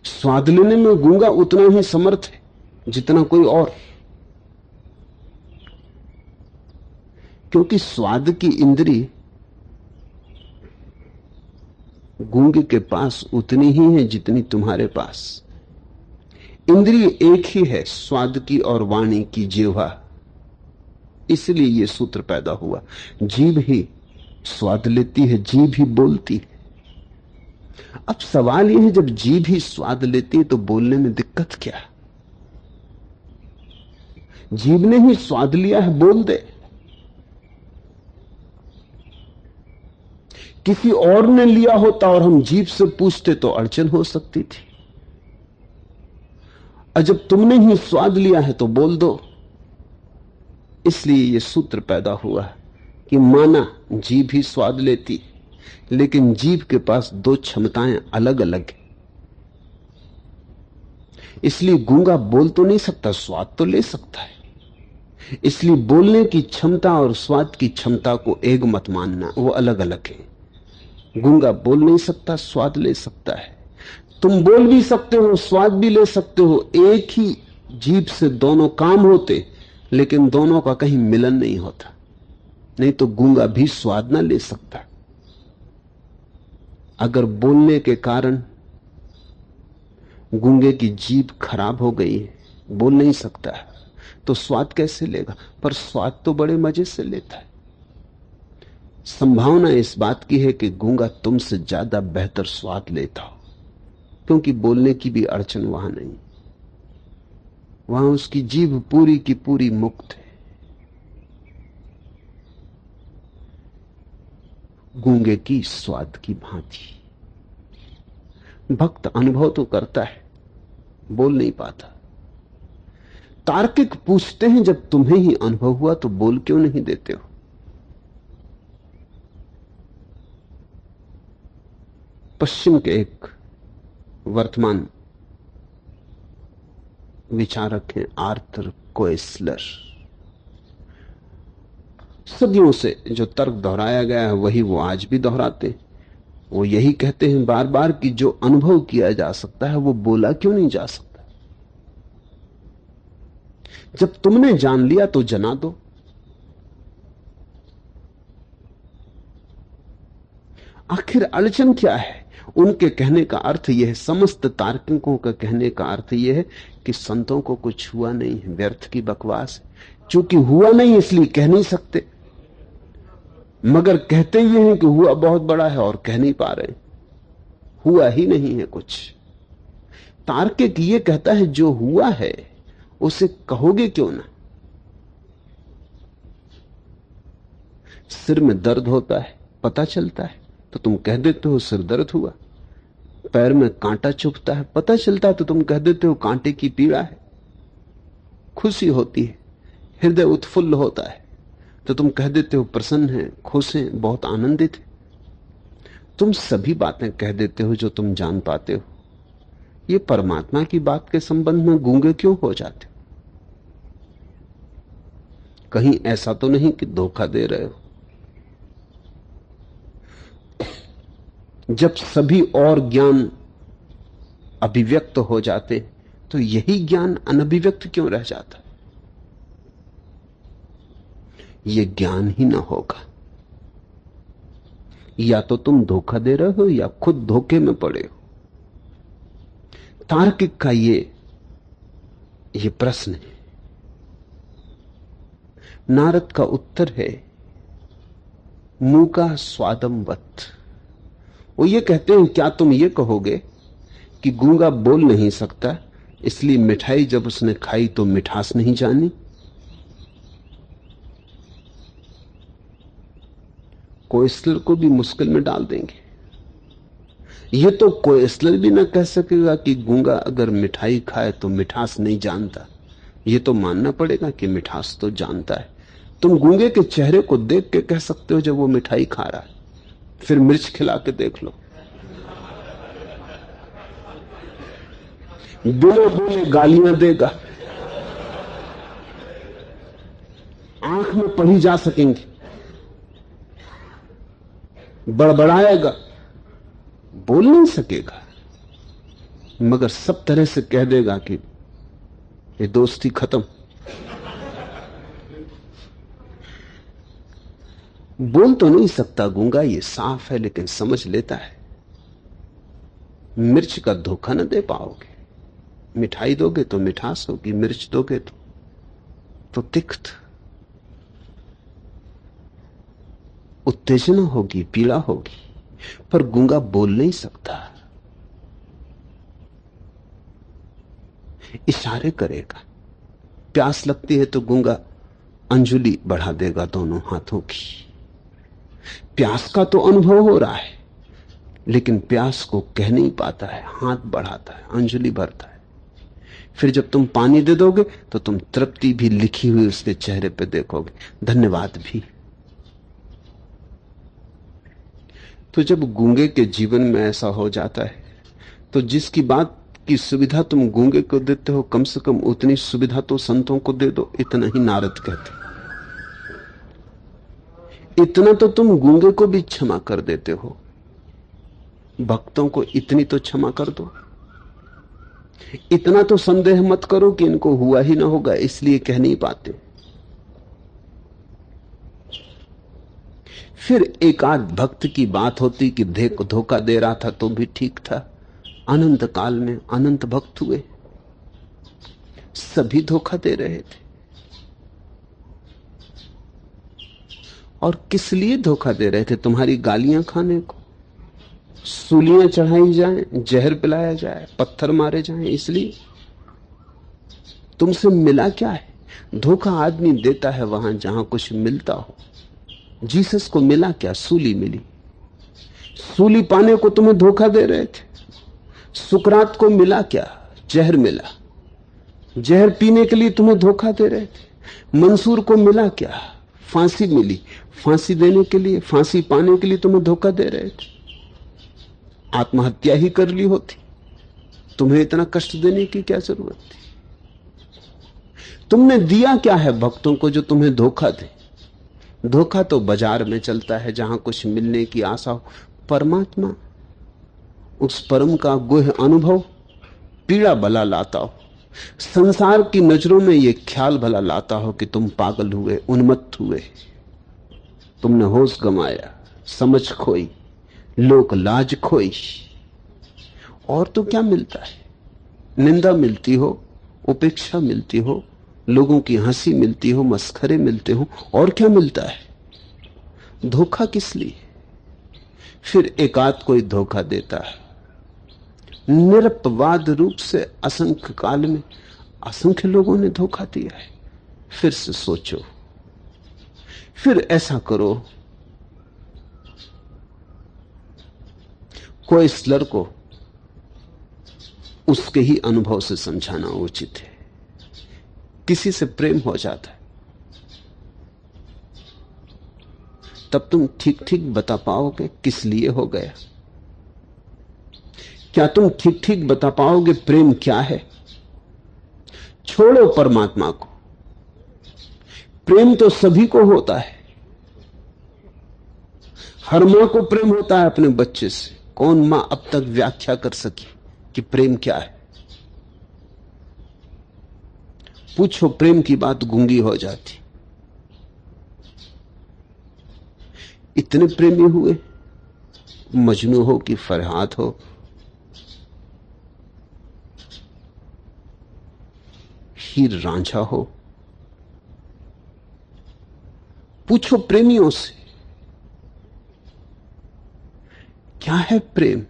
स्वाद लेने में गूंगा उतना ही समर्थ है जितना कोई और, क्योंकि स्वाद की इंद्री गूंगे के पास उतनी ही है जितनी तुम्हारे पास। इंद्रिय एक ही है, स्वाद की और वाणी की, जिह्वा। इसलिए यह सूत्र पैदा हुआ। जीभ ही स्वाद लेती है, जीभ ही बोलती है। अब सवाल यह है, जब जीभ ही स्वाद लेती है तो बोलने में दिक्कत क्या? जीभ ने ही स्वाद लिया है, बोल दे। किसी और ने लिया होता और हम जीभ से पूछते तो अड़चन हो सकती थी। और जब तुमने ही स्वाद लिया है तो बोल दो। इसलिए यह सूत्र पैदा हुआ कि माना जीभ ही स्वाद लेती, लेकिन जीभ के पास दो क्षमताएं अलग अलग हैं। इसलिए गूंगा बोल तो नहीं सकता, स्वाद तो ले सकता है। इसलिए बोलने की क्षमता और स्वाद की क्षमता को एक मत मानना, वो अलग अलग है। गूंगा बोल नहीं सकता, स्वाद ले सकता है। तुम बोल भी सकते हो, स्वाद भी ले सकते हो। एक ही जीभ से दोनों काम होते, लेकिन दोनों का कहीं मिलन नहीं होता। नहीं तो गूंगा भी स्वाद ना ले सकता। अगर बोलने के कारण गूंगे की जीभ खराब हो गई है, बोल नहीं सकता है, तो स्वाद कैसे लेगा? पर स्वाद तो बड़े मजे से लेता है। संभावना इस बात की है कि गूंगा तुमसे ज्यादा बेहतर स्वाद लेता हो, क्योंकि बोलने की भी अड़चन वहां नहीं। वहां उसकी जीभ पूरी की पूरी मुक्त है। गूंगे की स्वाद की भांति। भक्त अनुभव तो करता है, बोल नहीं पाता। तार्किक पूछते हैं, जब तुम्हें ही अनुभव हुआ तो बोल क्यों नहीं देते हो? पश्चिम के एक वर्तमान विचारक हैं आर्थर कोएस्लर। सदियों से जो तर्क दोहराया गया है वही वो आज भी दोहराते। वो यही कहते हैं बार बार कि जो अनुभव किया जा सकता है वो बोला क्यों नहीं जा सकता? जब तुमने जान लिया तो जना दो। आखिर अड़चन क्या है? उनके कहने का अर्थ यह है, समस्त तार्किकों का कहने का अर्थ यह है कि संतों को कुछ हुआ नहीं है, व्यर्थ की बकवास है। चूंकि हुआ नहीं इसलिए कह नहीं सकते, मगर कहते ये हैं कि हुआ बहुत बड़ा है और कह नहीं पा रहे। हुआ ही नहीं है कुछ। तार्किक ये कहता है जो हुआ है उसे कहोगे क्यों ना? सिर में दर्द होता है, पता चलता है तो तुम कह देते हो सिर दर्द हुआ। पैर में कांटा चुभता है, पता चलता है तो तुम कह देते हो कांटे की पीड़ा है। खुशी होती है, हृदय उत्फुल्ल होता है तो तुम कह देते हो प्रसन्न है, खुश हैं, बहुत आनंदित है। तुम सभी बातें कह देते हो जो तुम जान पाते हो। ये परमात्मा की बात के संबंध में गूंगे क्यों हो जाते हो? कहीं ऐसा तो नहीं कि धोखा दे रहे हो? जब सभी और ज्ञान अभिव्यक्त हो जाते तो यही ज्ञान अनभिव्यक्त क्यों रह जाता? यह ज्ञान ही ना होगा। या तो तुम धोखा दे रहे हो या खुद धोखे में पड़े हो। तार्किक का ये प्रश्न है। नारद का उत्तर है मूका स्वादमवत। वो ये कहते हैं, क्या तुम ये कहोगे कि गूंगा बोल नहीं सकता इसलिए मिठाई जब उसने खाई तो मिठास नहीं जानी? कोएस्लर को भी मुश्किल में डाल देंगे। ये तो कोएस्लर भी ना कह सकेगा कि गूंगा अगर मिठाई खाए तो मिठास नहीं जानता। ये तो मानना पड़ेगा कि मिठास तो जानता है। तुम गूंगे के चेहरे को देख के कह सकते हो जब वो मिठाई खा रहा है। फिर मिर्च खिला के देख लो, बिना बोले गालियां देगा। आंख में पढ़ी जा सकेंगी। बड़बड़ाएगा, बोल नहीं सकेगा, मगर सब तरह से कह देगा कि ये दोस्ती खत्म। बोल तो नहीं सकता गूंगा, ये साफ है, लेकिन समझ लेता है। मिर्च का धोखा न दे पाओगे। मिठाई दोगे तो मिठास होगी, मिर्च दोगे तो तिक्त, उत्तेजना होगी, पीड़ा होगी। पर गूंगा बोल नहीं सकता, इशारे करेगा। प्यास लगती है तो गूंगा अंजुलि बढ़ा देगा दोनों हाथों की। प्यास का तो अनुभव हो रहा है, लेकिन प्यास को कह नहीं पाता है, हाथ बढ़ाता है, अंजुलि भरता है। फिर जब तुम पानी दे दोगे तो तुम तृप्ति भी लिखी हुई उसके चेहरे पे देखोगे, धन्यवाद भी। तो जब गूंगे के जीवन में ऐसा हो जाता है, तो जिसकी बात की सुविधा तुम गूंगे को देते हो, कम से कम उतनी सुविधा तो संतों को दे दो। इतना ही नारद कहते, इतना तो तुम गूंगे को भी क्षमा कर देते हो, भक्तों को इतनी तो क्षमा कर दो। इतना तो संदेह मत करो कि इनको हुआ ही ना होगा इसलिए कह नहीं पाते। फिर एक आध भक्त की बात होती कि धोखा दे रहा था तो भी ठीक था। अनंत काल में अनंत भक्त हुए, सभी धोखा दे रहे थे। और किस लिए धोखा दे रहे थे? तुम्हारी गालियां खाने को, सूलियां चढ़ाई जाएं, जहर पिलाया जाए, पत्थर मारे जाएं, इसलिए। तुमसे मिला क्या है? धोखा आदमी देता है वहां जहां कुछ मिलता हो। जीसस को मिला क्या? सूली मिली। सूली पाने को तुम्हें धोखा दे रहे थे। सुकरात को मिला क्या? जहर मिला। जहर पीने के लिए तुम्हें धोखा दे रहे थे। मंसूर को मिला क्या? फांसी मिली। फांसी देने के लिए, फांसी पाने के लिए तुम्हें धोखा दे रहे थे। आत्महत्या ही कर ली होती, तुम्हें इतना कष्ट देने की क्या जरूरत थी? तुमने दिया क्या है भक्तों को जो तुम्हें धोखा दे? धोखा तो बाजार में चलता है जहां कुछ मिलने की आशा हो। परमात्मा, उस परम का गुह अनुभव पीड़ा भला लाता हो। संसार की नजरों में यह ख्याल भला लाता हो कि तुम पागल हुए, उन्मत्त हुए, तुमने होश गंवाया, समझ खोई, लोक लाज खोई। और तो क्या मिलता है? निंदा मिलती हो, उपेक्षा मिलती हो, लोगों की हंसी मिलती हो, मस्खरे मिलते हो, और क्या मिलता है? धोखा किस लिए? फिर एकाध कोई धोखा देता है। निरपवाद रूप से असंख्य काल में असंख्य लोगों ने धोखा दिया है। फिर से सोचो, फिर ऐसा करो, कोई हिटलर को उसके ही अनुभव से समझाना उचित है। किसी से प्रेम हो जाता है, तब तुम ठीक ठीक बता पाओगे किस लिए हो गया? क्या तुम ठीक ठीक बता पाओगे प्रेम क्या है? छोड़ो परमात्मा को, प्रेम तो सभी को होता है। हर मां को प्रेम होता है अपने बच्चे से। कौन मां अब तक व्याख्या कर सकी कि प्रेम क्या है? पूछो, प्रेम की बात गूंगी हो जाती। इतने प्रेमी हुए, मजनू हो कि फरहाद हो, हीर रांझा हो। पूछो प्रेमियों से, क्या है प्रेम?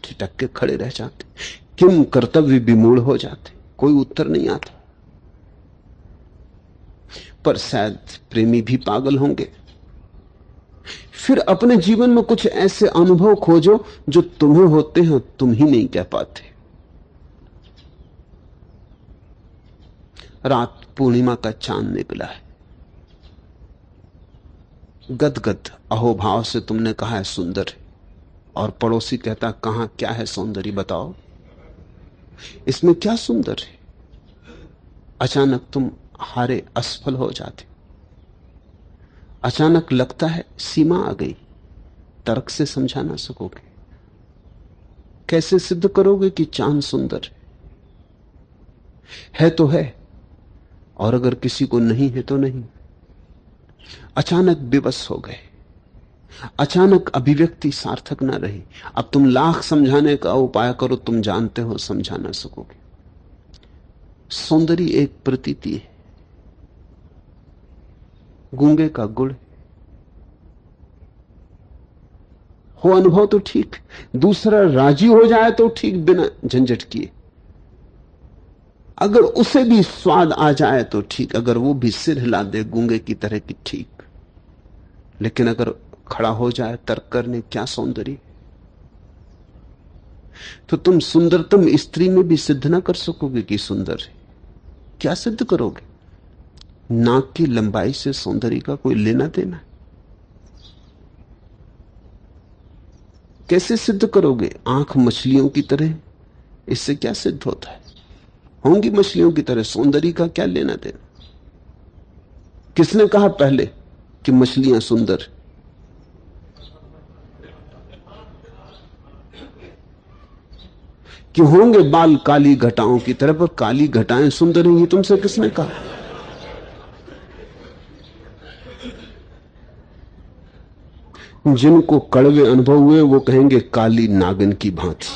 ठिठक के खड़े रह जाते, किम कर्तव्य विमूढ़ हो जाते, कोई उत्तर नहीं आता। पर शायद प्रेमी भी पागल होंगे। फिर अपने जीवन में कुछ ऐसे अनुभव खोजो जो तुम्हें होते हैं, तुम ही नहीं कह पाते। रात पूर्णिमा का चांद निकला है, गदगद अहोभाव से तुमने कहा है सुंदर है, और पड़ोसी कहता कहां क्या है सौंदर्य बताओ, इसमें क्या सुंदर है? अचानक तुम हारे, असफल हो जाते। अचानक लगता है सीमा आ गई, तर्क से समझा ना सकोगे। कैसे सिद्ध करोगे कि चांद सुंदर है तो है, और अगर किसी को नहीं है तो नहीं। अचानक विवश हो गए, अचानक अभिव्यक्ति सार्थक ना रही। अब तुम लाख समझाने का उपाय करो, तुम जानते हो समझा ना सकोगे। सौंदर्य एक प्रतीति है, गूंगे का गुड़। हो अनुभव तो ठीक, दूसरा राजी हो जाए तो ठीक, बिना झंझट किए। अगर उसे भी स्वाद आ जाए तो ठीक, अगर वो भी सिर हिला दे गूंगे की तरह की, ठीक। लेकिन अगर खड़ा हो जाए तर्क करने, क्या सौंदर्य। तो तुम सुंदरतम स्त्री में भी सिद्ध ना कर सकोगे कि सुंदर है। क्या सिद्ध करोगे? नाक की लंबाई से सौंदर्य का कोई लेना देना? कैसे सिद्ध करोगे? आंख मछलियों की तरह, इससे क्या सिद्ध होता है? होंगी मछलियों की तरह, सौंदर्य का क्या लेना देना? किसने कहा पहले कि मछलियां सुंदर? कि होंगे बाल काली घटाओं की तरह, पर काली घटाएं सुंदर हैं, ये तुमसे किसने कहा? जिनको कड़वे अनुभव हुए वो कहेंगे काली नागिन की भांति।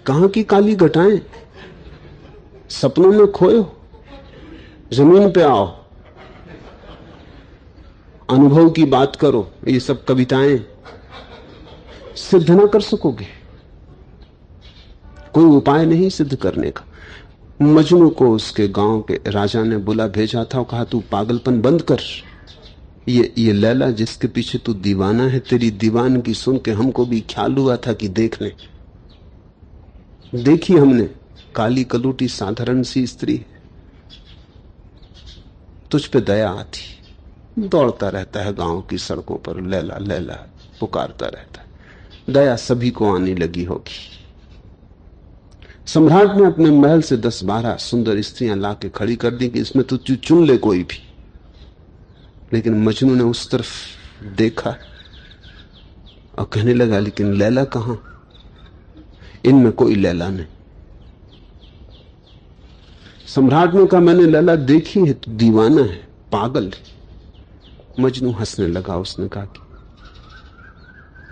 कहां की काली घटाएं? सपनों में खोए हो, जमीन पे आओ, अनुभव की बात करो। ये सब कविताएं सिद्ध ना कर सकोगे, कोई उपाय नहीं सिद्ध करने का। मजनू को उसके गांव के राजा ने बुला भेजा था और कहा तू पागलपन बंद कर। ये लैला जिसके पीछे तू दीवाना है, तेरी दीवानगी सुन के हमको भी ख्याल हुआ था कि देख ले। देखी हमने, काली कलूटी साधारण सी स्त्री, तुझ पे दया आती। दौड़ता रहता है गांव की सड़कों पर, लैला लैला पुकारता रहता है। दया सभी को आने लगी होगी। सम्राट ने अपने महल से 10-12 सुंदर स्त्रियां लाके खड़ी कर दी कि इसमें तू चुन ले कोई भी। लेकिन मजनू ने उस तरफ देखा और कहने लगा लेकिन लैला कहां? इनमें कोई लैला नहीं। सम्राट ने कहा मैंने लैला देखी है, तू दीवाना है, पागल है। मजनू हंसने लगा। उसने कहा कि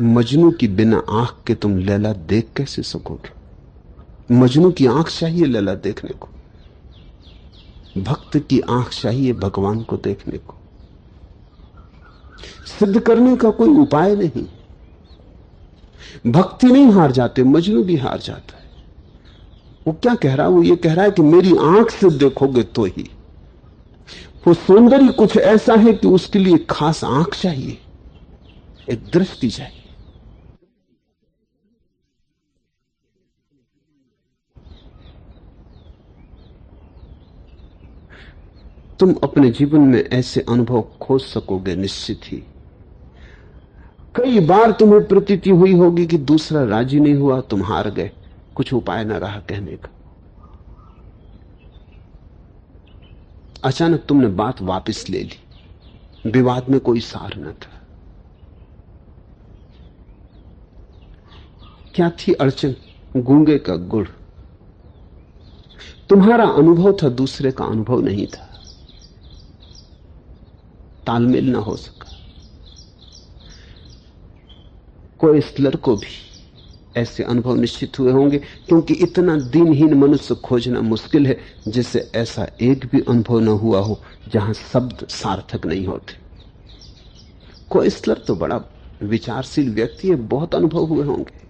मजनू की बिना आंख के तुम लैला देख कैसे सकोगे? मजनू की आंख चाहिए लैला देखने को, भक्त की आंख चाहिए भगवान को देखने को। सिद्ध करने का कोई उपाय नहीं। भक्ति नहीं हार जाते, मजनू भी हार जाता है। वो क्या कह रहा है? वो ये कह रहा है कि मेरी आंख से देखोगे तो ही। वो सौंदर्य कुछ ऐसा है कि उसके लिए खास आंख चाहिए, एक दृष्टि चाहिए। तुम अपने जीवन में ऐसे अनुभव खोज सकोगे निश्चित ही। कई बार तुम्हें प्रतीति हुई होगी कि दूसरा राजी नहीं हुआ, तुम हार गए, कुछ उपाय ना रहा कहने का। अचानक तुमने बात वापस ले ली, विवाद में कोई सार न था। क्या थी अड़चन? गूंगे का गुड़। तुम्हारा अनुभव था, दूसरे का अनुभव नहीं था, तालमेल ना हो सका। कोएस्लर को भी ऐसे अनुभव निश्चित हुए होंगे, क्योंकि इतना दीनहीन मनुष्य खोजना मुश्किल है जिसे ऐसा एक भी अनुभव न हुआ हो जहां शब्द सार्थक नहीं होते। कोएस्लर तो बड़ा विचारशील व्यक्ति है, बहुत अनुभव हुए होंगे।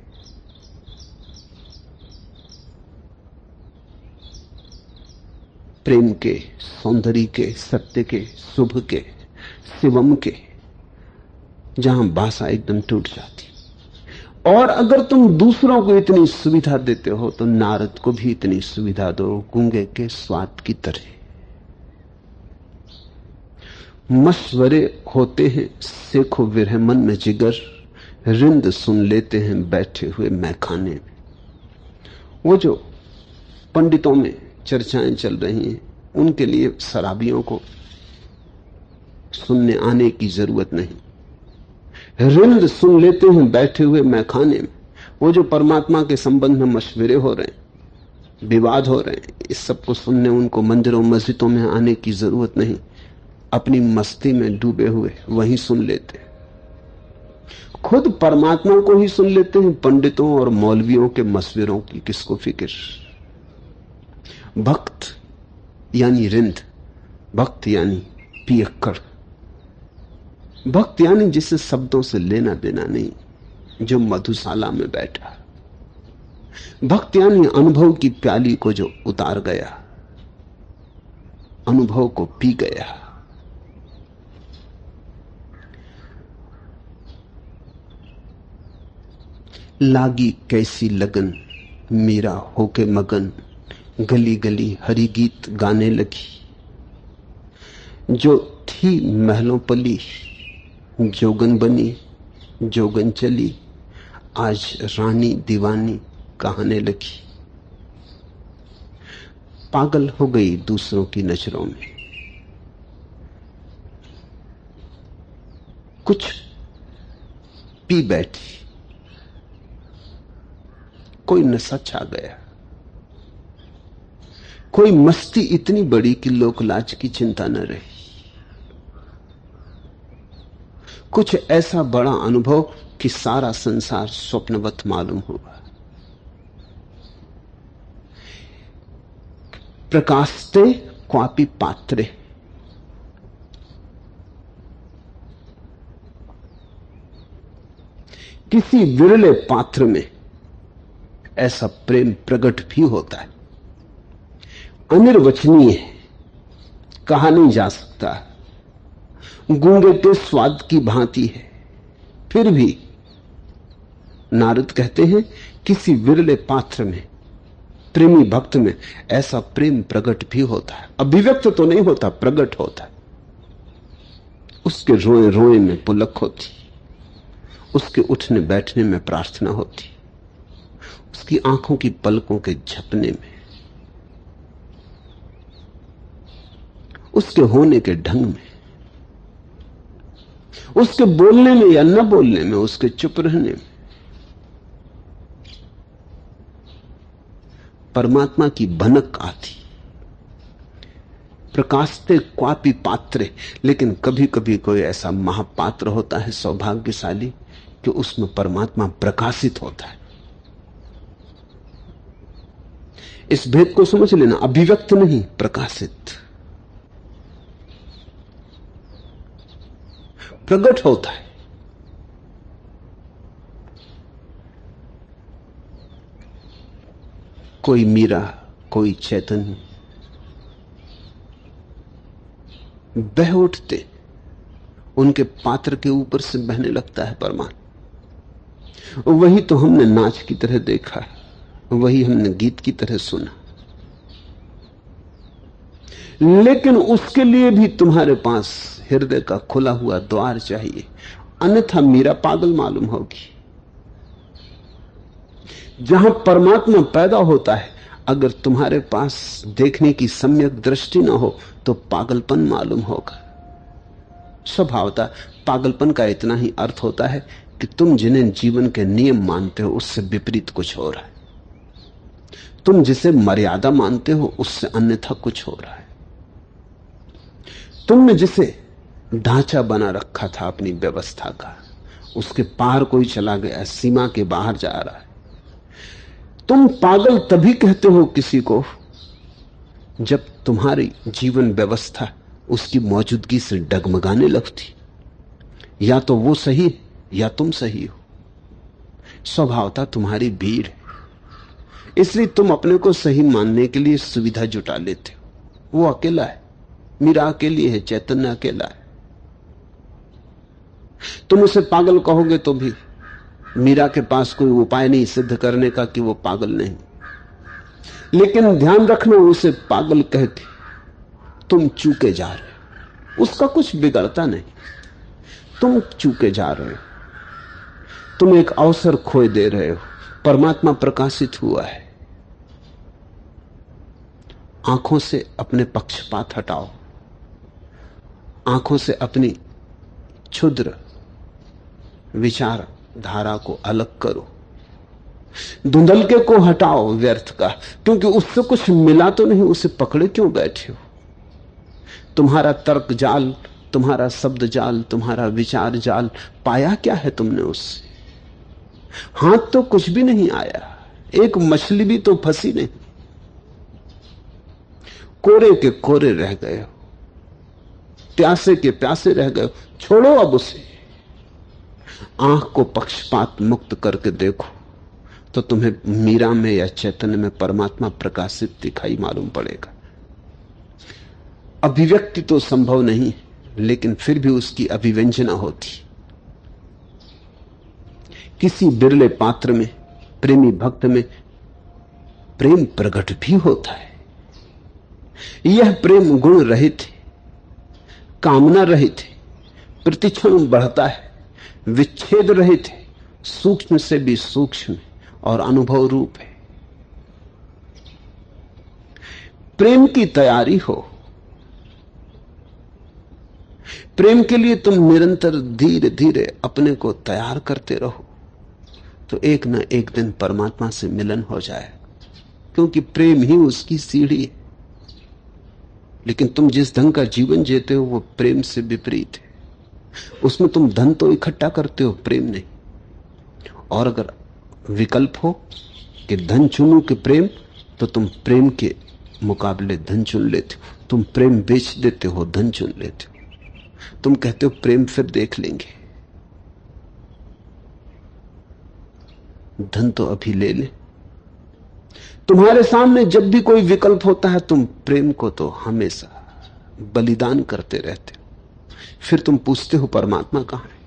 प्रेम के, सौंदर्य के, सत्य के, शुभ के, शिवम के, जहां भाषा एकदम टूट जाती। और अगर तुम दूसरों को इतनी सुविधा देते हो तो नारद को भी इतनी सुविधा दो, गूंगे के स्वाद की तरह। मशवरे होते हैं सेखो विरह मन में जिगर, रिंद सुन लेते हैं बैठे हुए मैखाने में। वो जो पंडितों में चर्चाएं चल रही हैं, उनके लिए शराबियों को सुनने आने की जरूरत नहीं। रिंद सुन लेते हैं बैठे हुए मैखाने में। वो जो परमात्मा के संबंध में मशवरे हो रहे हैं, विवाद हो रहे हैं, इस सब को सुनने उनको मंदिरों मस्जिदों में आने की जरूरत नहीं। अपनी मस्ती में डूबे हुए वहीं सुन लेते हैं। खुद परमात्मा को ही सुन लेते हैं, पंडितों और मौलवियों के मशवरों की किसको फिक्र। भक्त यानी रिंद, भक्त यानी पियक्कड़, भक्त यानी जिसे शब्दों से लेना देना नहीं, जो मधुशाला में बैठा। भक्त यानी अनुभव की प्याली को जो उतार गया, अनुभव को पी गया। लागी कैसी लगन मीरा होके मगन, गली गली हरि गीत गाने लगी। जो थी महलों पली जोगन बनी, जोगन चली आज रानी दीवानी कहने लगी। पागल हो गई दूसरों की नजरों में, कुछ पी बैठी, कोई नशा छा गया, कोई मस्ती इतनी बड़ी कि लोकलाज की चिंता न रही। कुछ ऐसा बड़ा अनुभव कि सारा संसार स्वप्नवत मालूम हुआ। प्रकाशते क्वापि पात्रे, किसी विरले पात्र में ऐसा प्रेम प्रकट भी होता है। अनिर्वचनीय है, कहा नहीं जा सकता, गूंगे के स्वाद की भांति है। फिर भी नारद कहते हैं किसी विरले पात्र में, प्रेमी भक्त में ऐसा प्रेम प्रकट भी होता है। अभिव्यक्त तो नहीं होता, प्रकट होता है। उसके रोए रोए में पुलक होती, उसके उठने बैठने में प्रार्थना होती, उसकी आंखों की पलकों के झपने में, उसके होने के ढंग में, उसके बोलने में या न बोलने में, उसके चुप रहने में। परमात्मा की भनक आती। प्रकाशते क्वापि पात्रे, लेकिन कभी कभी कोई ऐसा महापात्र होता है सौभाग्यशाली कि उसमें परमात्मा प्रकाशित होता है। इस भेद को समझ लेना, अभिव्यक्त नहीं, प्रकाशित, प्रकट होता है। कोई मीरा, कोई चैतन्य बह उठते, उनके पात्र के ऊपर से बहने लगता है परमात्मा। वही तो हमने नाच की तरह देखा, वही हमने गीत की तरह सुना। लेकिन उसके लिए भी तुम्हारे पास हृदय का खुला हुआ द्वार चाहिए, अन्यथा मीरा पागल मालूम होगी। जहां परमात्मा पैदा होता है, अगर तुम्हारे पास देखने की सम्यक दृष्टि ना हो तो पागलपन मालूम होगा। स्वभावतः पागलपन का इतना ही अर्थ होता है कि तुम जिन्हें जीवन के नियम मानते हो उससे विपरीत कुछ हो रहा है, तुम जिसे मर्यादा मानते हो उससे अन्यथा कुछ हो रहा है। तुमने जिसे ढांचा बना रखा था अपनी व्यवस्था का, उसके पार कोई चला गया, सीमा के बाहर जा रहा है। तुम पागल तभी कहते हो किसी को जब तुम्हारी जीवन व्यवस्था उसकी मौजूदगी से डगमगाने लगती। या तो वो सही या तुम सही हो। स्वभावतः तुम्हारी भीड़ है, इसलिए तुम अपने को सही मानने के लिए सुविधा जुटा लेते हो। वो अकेला है, मीरा अकेली है, चैतन्य अकेला है। तुम उसे पागल कहोगे तो भी मीरा के पास कोई उपाय नहीं सिद्ध करने का कि वो पागल नहीं। लेकिन ध्यान रखना, उसे पागल कह के तुम चूके जा रहे हो, उसका कुछ बिगड़ता नहीं, तुम चूके जा रहे हो। तुम एक अवसर खोए दे रहे हो। परमात्मा प्रकाशित हुआ है, आंखों से अपने पक्षपात हटाओ, आंखों से अपनी क्षुद्र विचार धारा को अलग करो, धुंधलके को हटाओ व्यर्थ का, क्योंकि उससे कुछ मिला तो नहीं, उसे पकड़े क्यों बैठे हो। तुम्हारा तर्क जाल, तुम्हारा शब्द जाल, तुम्हारा विचार जाल, पाया क्या है तुमने उससे? हाथ तो कुछ भी नहीं आया, एक मछली भी तो फंसी नहीं, कोरे के कोरे रह गए हो, प्यासे के प्यासे रह गए हो। छोड़ो अब उसे, आंख को पक्षपात मुक्त करके देखो तो तुम्हें मीरा में या चैतन्य में परमात्मा प्रकाशित दिखाई मालूम पड़ेगा। अभिव्यक्ति तो संभव नहीं, लेकिन फिर भी उसकी अभिव्यंजना होती। किसी बिरले पात्र में, प्रेमी भक्त में प्रेम प्रकट भी होता है। यह प्रेम गुण रहित है, कामना रहित है, प्रतिक्षण बढ़ता है, विच्छेद रहित है, सूक्ष्म से भी सूक्ष्म और अनुभव रूप है। प्रेम की तैयारी हो, प्रेम के लिए तुम निरंतर धीरे धीरे अपने को तैयार करते रहो, तो एक न एक दिन परमात्मा से मिलन हो जाए, क्योंकि प्रेम ही उसकी सीढ़ी है। लेकिन तुम जिस ढंग का जीवन जीते हो वो प्रेम से विपरीत है। उसमें तुम धन तो इकट्ठा करते हो, प्रेम नहीं। और अगर विकल्प हो कि धन चुनो कि प्रेम, तो तुम प्रेम के मुकाबले धन चुन लेते हो। तुम प्रेम बेच देते हो, धन चुन लेते हो। तुम कहते हो प्रेम फिर देख लेंगे, धन तो अभी ले ले। तुम्हारे सामने जब भी कोई विकल्प होता है, तुम प्रेम को तो हमेशा बलिदान करते रहते हो। फिर तुम पूछते हो परमात्मा कहां है?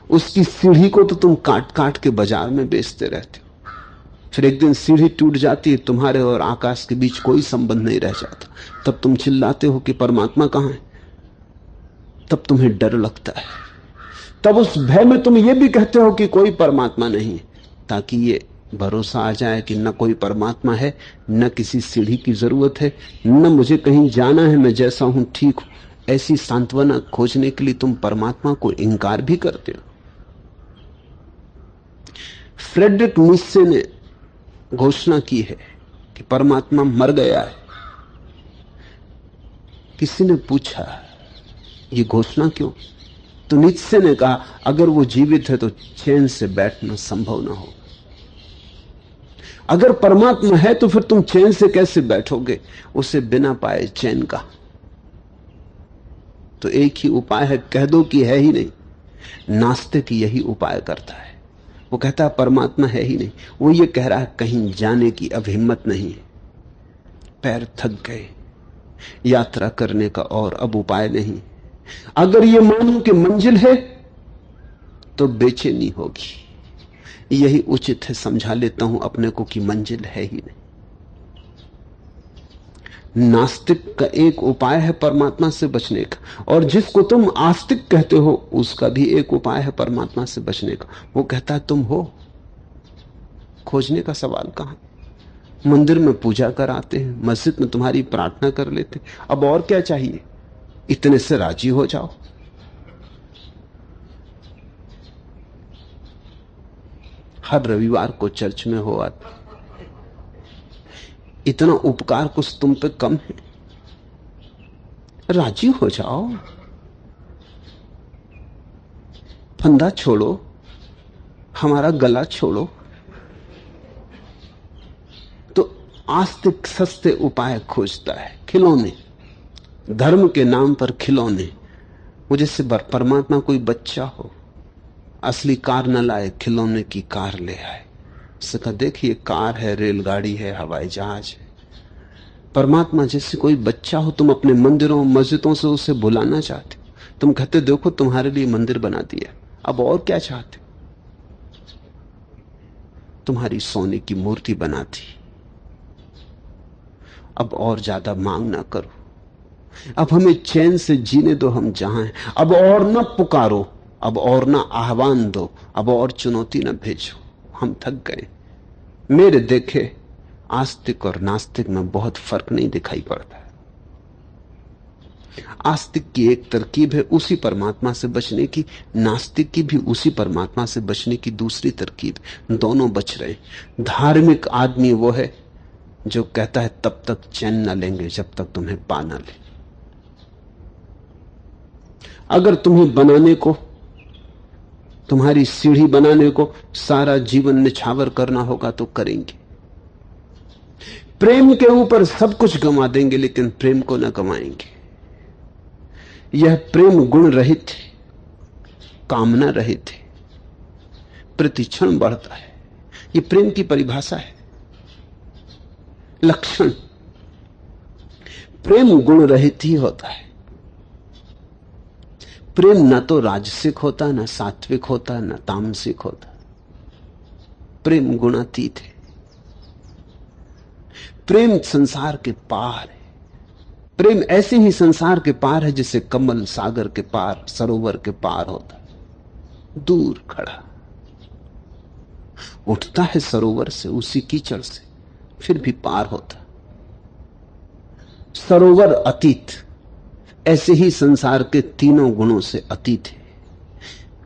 उसकी सीढ़ी को तो तुम काट काट के बाजार में बेचते रहते हो। फिर एक दिन सीढ़ी टूट जाती है, तुम्हारे और आकाश के बीच कोई संबंध नहीं रह जाता। तब तुम चिल्लाते हो कि परमात्मा कहां है? तब तुम्हें डर लगता है। तब उस भय में तुम ये भी कहते हो कि कोई परमात्मा नहीं, ताकि ये भरोसा आ जाए कि न कोई परमात्मा है, न किसी सीढ़ी की जरूरत है, न मुझे कहीं जाना है, मैं जैसा हूं ठीक हूं। ऐसी सांत्वना खोजने के लिए तुम परमात्मा को इंकार भी करते हो। फ्रेडरिक नीत्शे ने घोषणा की है कि परमात्मा मर गया है। किसी ने पूछा ये घोषणा क्यों? तो नीत्शे ने कहा अगर वो जीवित है तो चैन से बैठना संभव ना हो। अगर परमात्मा है तो फिर तुम चैन से कैसे बैठोगे उसे बिना पाए चैन का? तो एक ही उपाय है, कह दो कि है ही नहीं। नास्तिक यही उपाय करता है। वो कहता है परमात्मा है ही नहीं। वो ये कह रहा है कहीं जाने की अब हिम्मत नहीं है, पैर थक गए, यात्रा करने का और अब उपाय नहीं। अगर ये मानो कि मंजिल है तो बेचैनी होगी। यही उचित है, समझा लेता हूं अपने को कि मंजिल है ही नहीं। नास्तिक का एक उपाय है परमात्मा से बचने का, और जिसको तुम आस्तिक कहते हो उसका भी एक उपाय है परमात्मा से बचने का। वो कहता है तुम हो, खोजने का सवाल कहां? मंदिर में पूजा कराते हैं, मस्जिद में तुम्हारी प्रार्थना कर लेते, अब और क्या चाहिए? इतने से राजी हो जाओ। हर रविवार को चर्च में हो आते, इतना उपकार कुछ तुम पे कम है? राजी हो जाओ, फंदा छोड़ो, हमारा गला छोड़ो। तो आस्तिक सस्ते उपाय खोजता है, खिलौने, धर्म के नाम पर खिलौने। वो जैसे परमात्मा कोई बच्चा हो, असली कार न लाए, खिलौने की कार ले आए। उसका देखिए कार है, रेलगाड़ी है, हवाई जहाज है। परमात्मा जैसे कोई बच्चा हो, तुम अपने मंदिरों मस्जिदों से उसे बुलाना चाहते हो। तुम कहते देखो तुम्हारे लिए मंदिर बना दिया, अब और क्या चाहते? तुम्हारी सोने की मूर्ति बना दी, अब और ज्यादा मांग ना करो। अब हमें चैन से जीने दो हम जहां हैं। अब और ना पुकारो, अब और ना आह्वान दो, अब और चुनौती ना भेजो। हम थक गए। मेरे देखे आस्तिक और नास्तिक में बहुत फर्क नहीं दिखाई पड़ता। आस्तिक की एक तरकीब है उसी परमात्मा से बचने की, नास्तिक की भी उसी परमात्मा से बचने की दूसरी तरकीब। दोनों बच रहे। धार्मिक आदमी वो है जो कहता है तब तक चैन न लेंगे जब तक तुम्हें पा ना ले। अगर तुम्हें बनाने को, तुम्हारी सीढ़ी बनाने को सारा जीवन निछावर करना होगा तो करेंगे। प्रेम के ऊपर सब कुछ गंवा देंगे लेकिन प्रेम को न गंवाएंगे। यह प्रेम गुण रहित है, कामना रहित है, प्रतिक्षण बढ़ता है। यह प्रेम की परिभाषा है, लक्षण। प्रेम गुण रहित ही होता है। प्रेम न तो राजसिक होता, न सात्विक होता, न तामसिक होता। प्रेम गुणातीत है। प्रेम संसार के पार है। प्रेम ऐसे ही संसार के पार है जैसे कमल सागर के पार, सरोवर के पार होता है। दूर खड़ा उठता है सरोवर से, उसी कीचड़ से, फिर भी पार होता। सरोवर अतीत, ऐसे ही संसार के तीनों गुणों से अतीत है।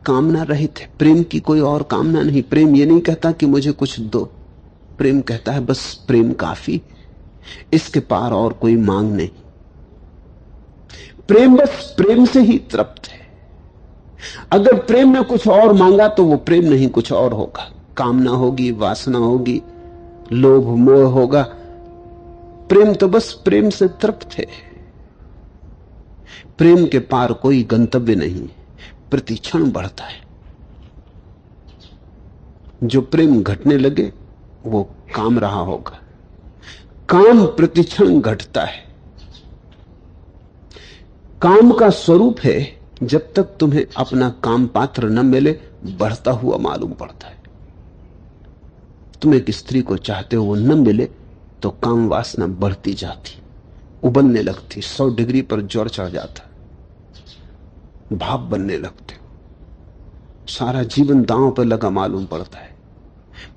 कामना रहित है। प्रेम की कोई और कामना नहीं। प्रेम ये नहीं कहता कि मुझे कुछ दो। प्रेम कहता है बस प्रेम काफी, इसके पार और कोई मांग नहीं। प्रेम बस प्रेम से ही तृप्त है। अगर प्रेम ने कुछ और मांगा तो वो प्रेम नहीं, कुछ और होगा। कामना होगी, वासना होगी, लोभ मोह होगा। प्रेम तो बस प्रेम से तृप्त है। प्रेम के पार कोई गंतव्य नहीं, प्रतिक्षण बढ़ता है। जो प्रेम घटने लगे वो काम रहा होगा। काम प्रतिक्षण घटता है। काम का स्वरूप है जब तक तुम्हें अपना काम पात्र न मिले बढ़ता हुआ मालूम पड़ता है। तुम एक स्त्री को चाहते हो, वो न मिले तो काम वासना बढ़ती जाती, उबलने लगती, 100 डिग्री पर जोर चढ़ जाता, भाप बनने लगते हो, सारा जीवन दांव पर लगा मालूम पड़ता है।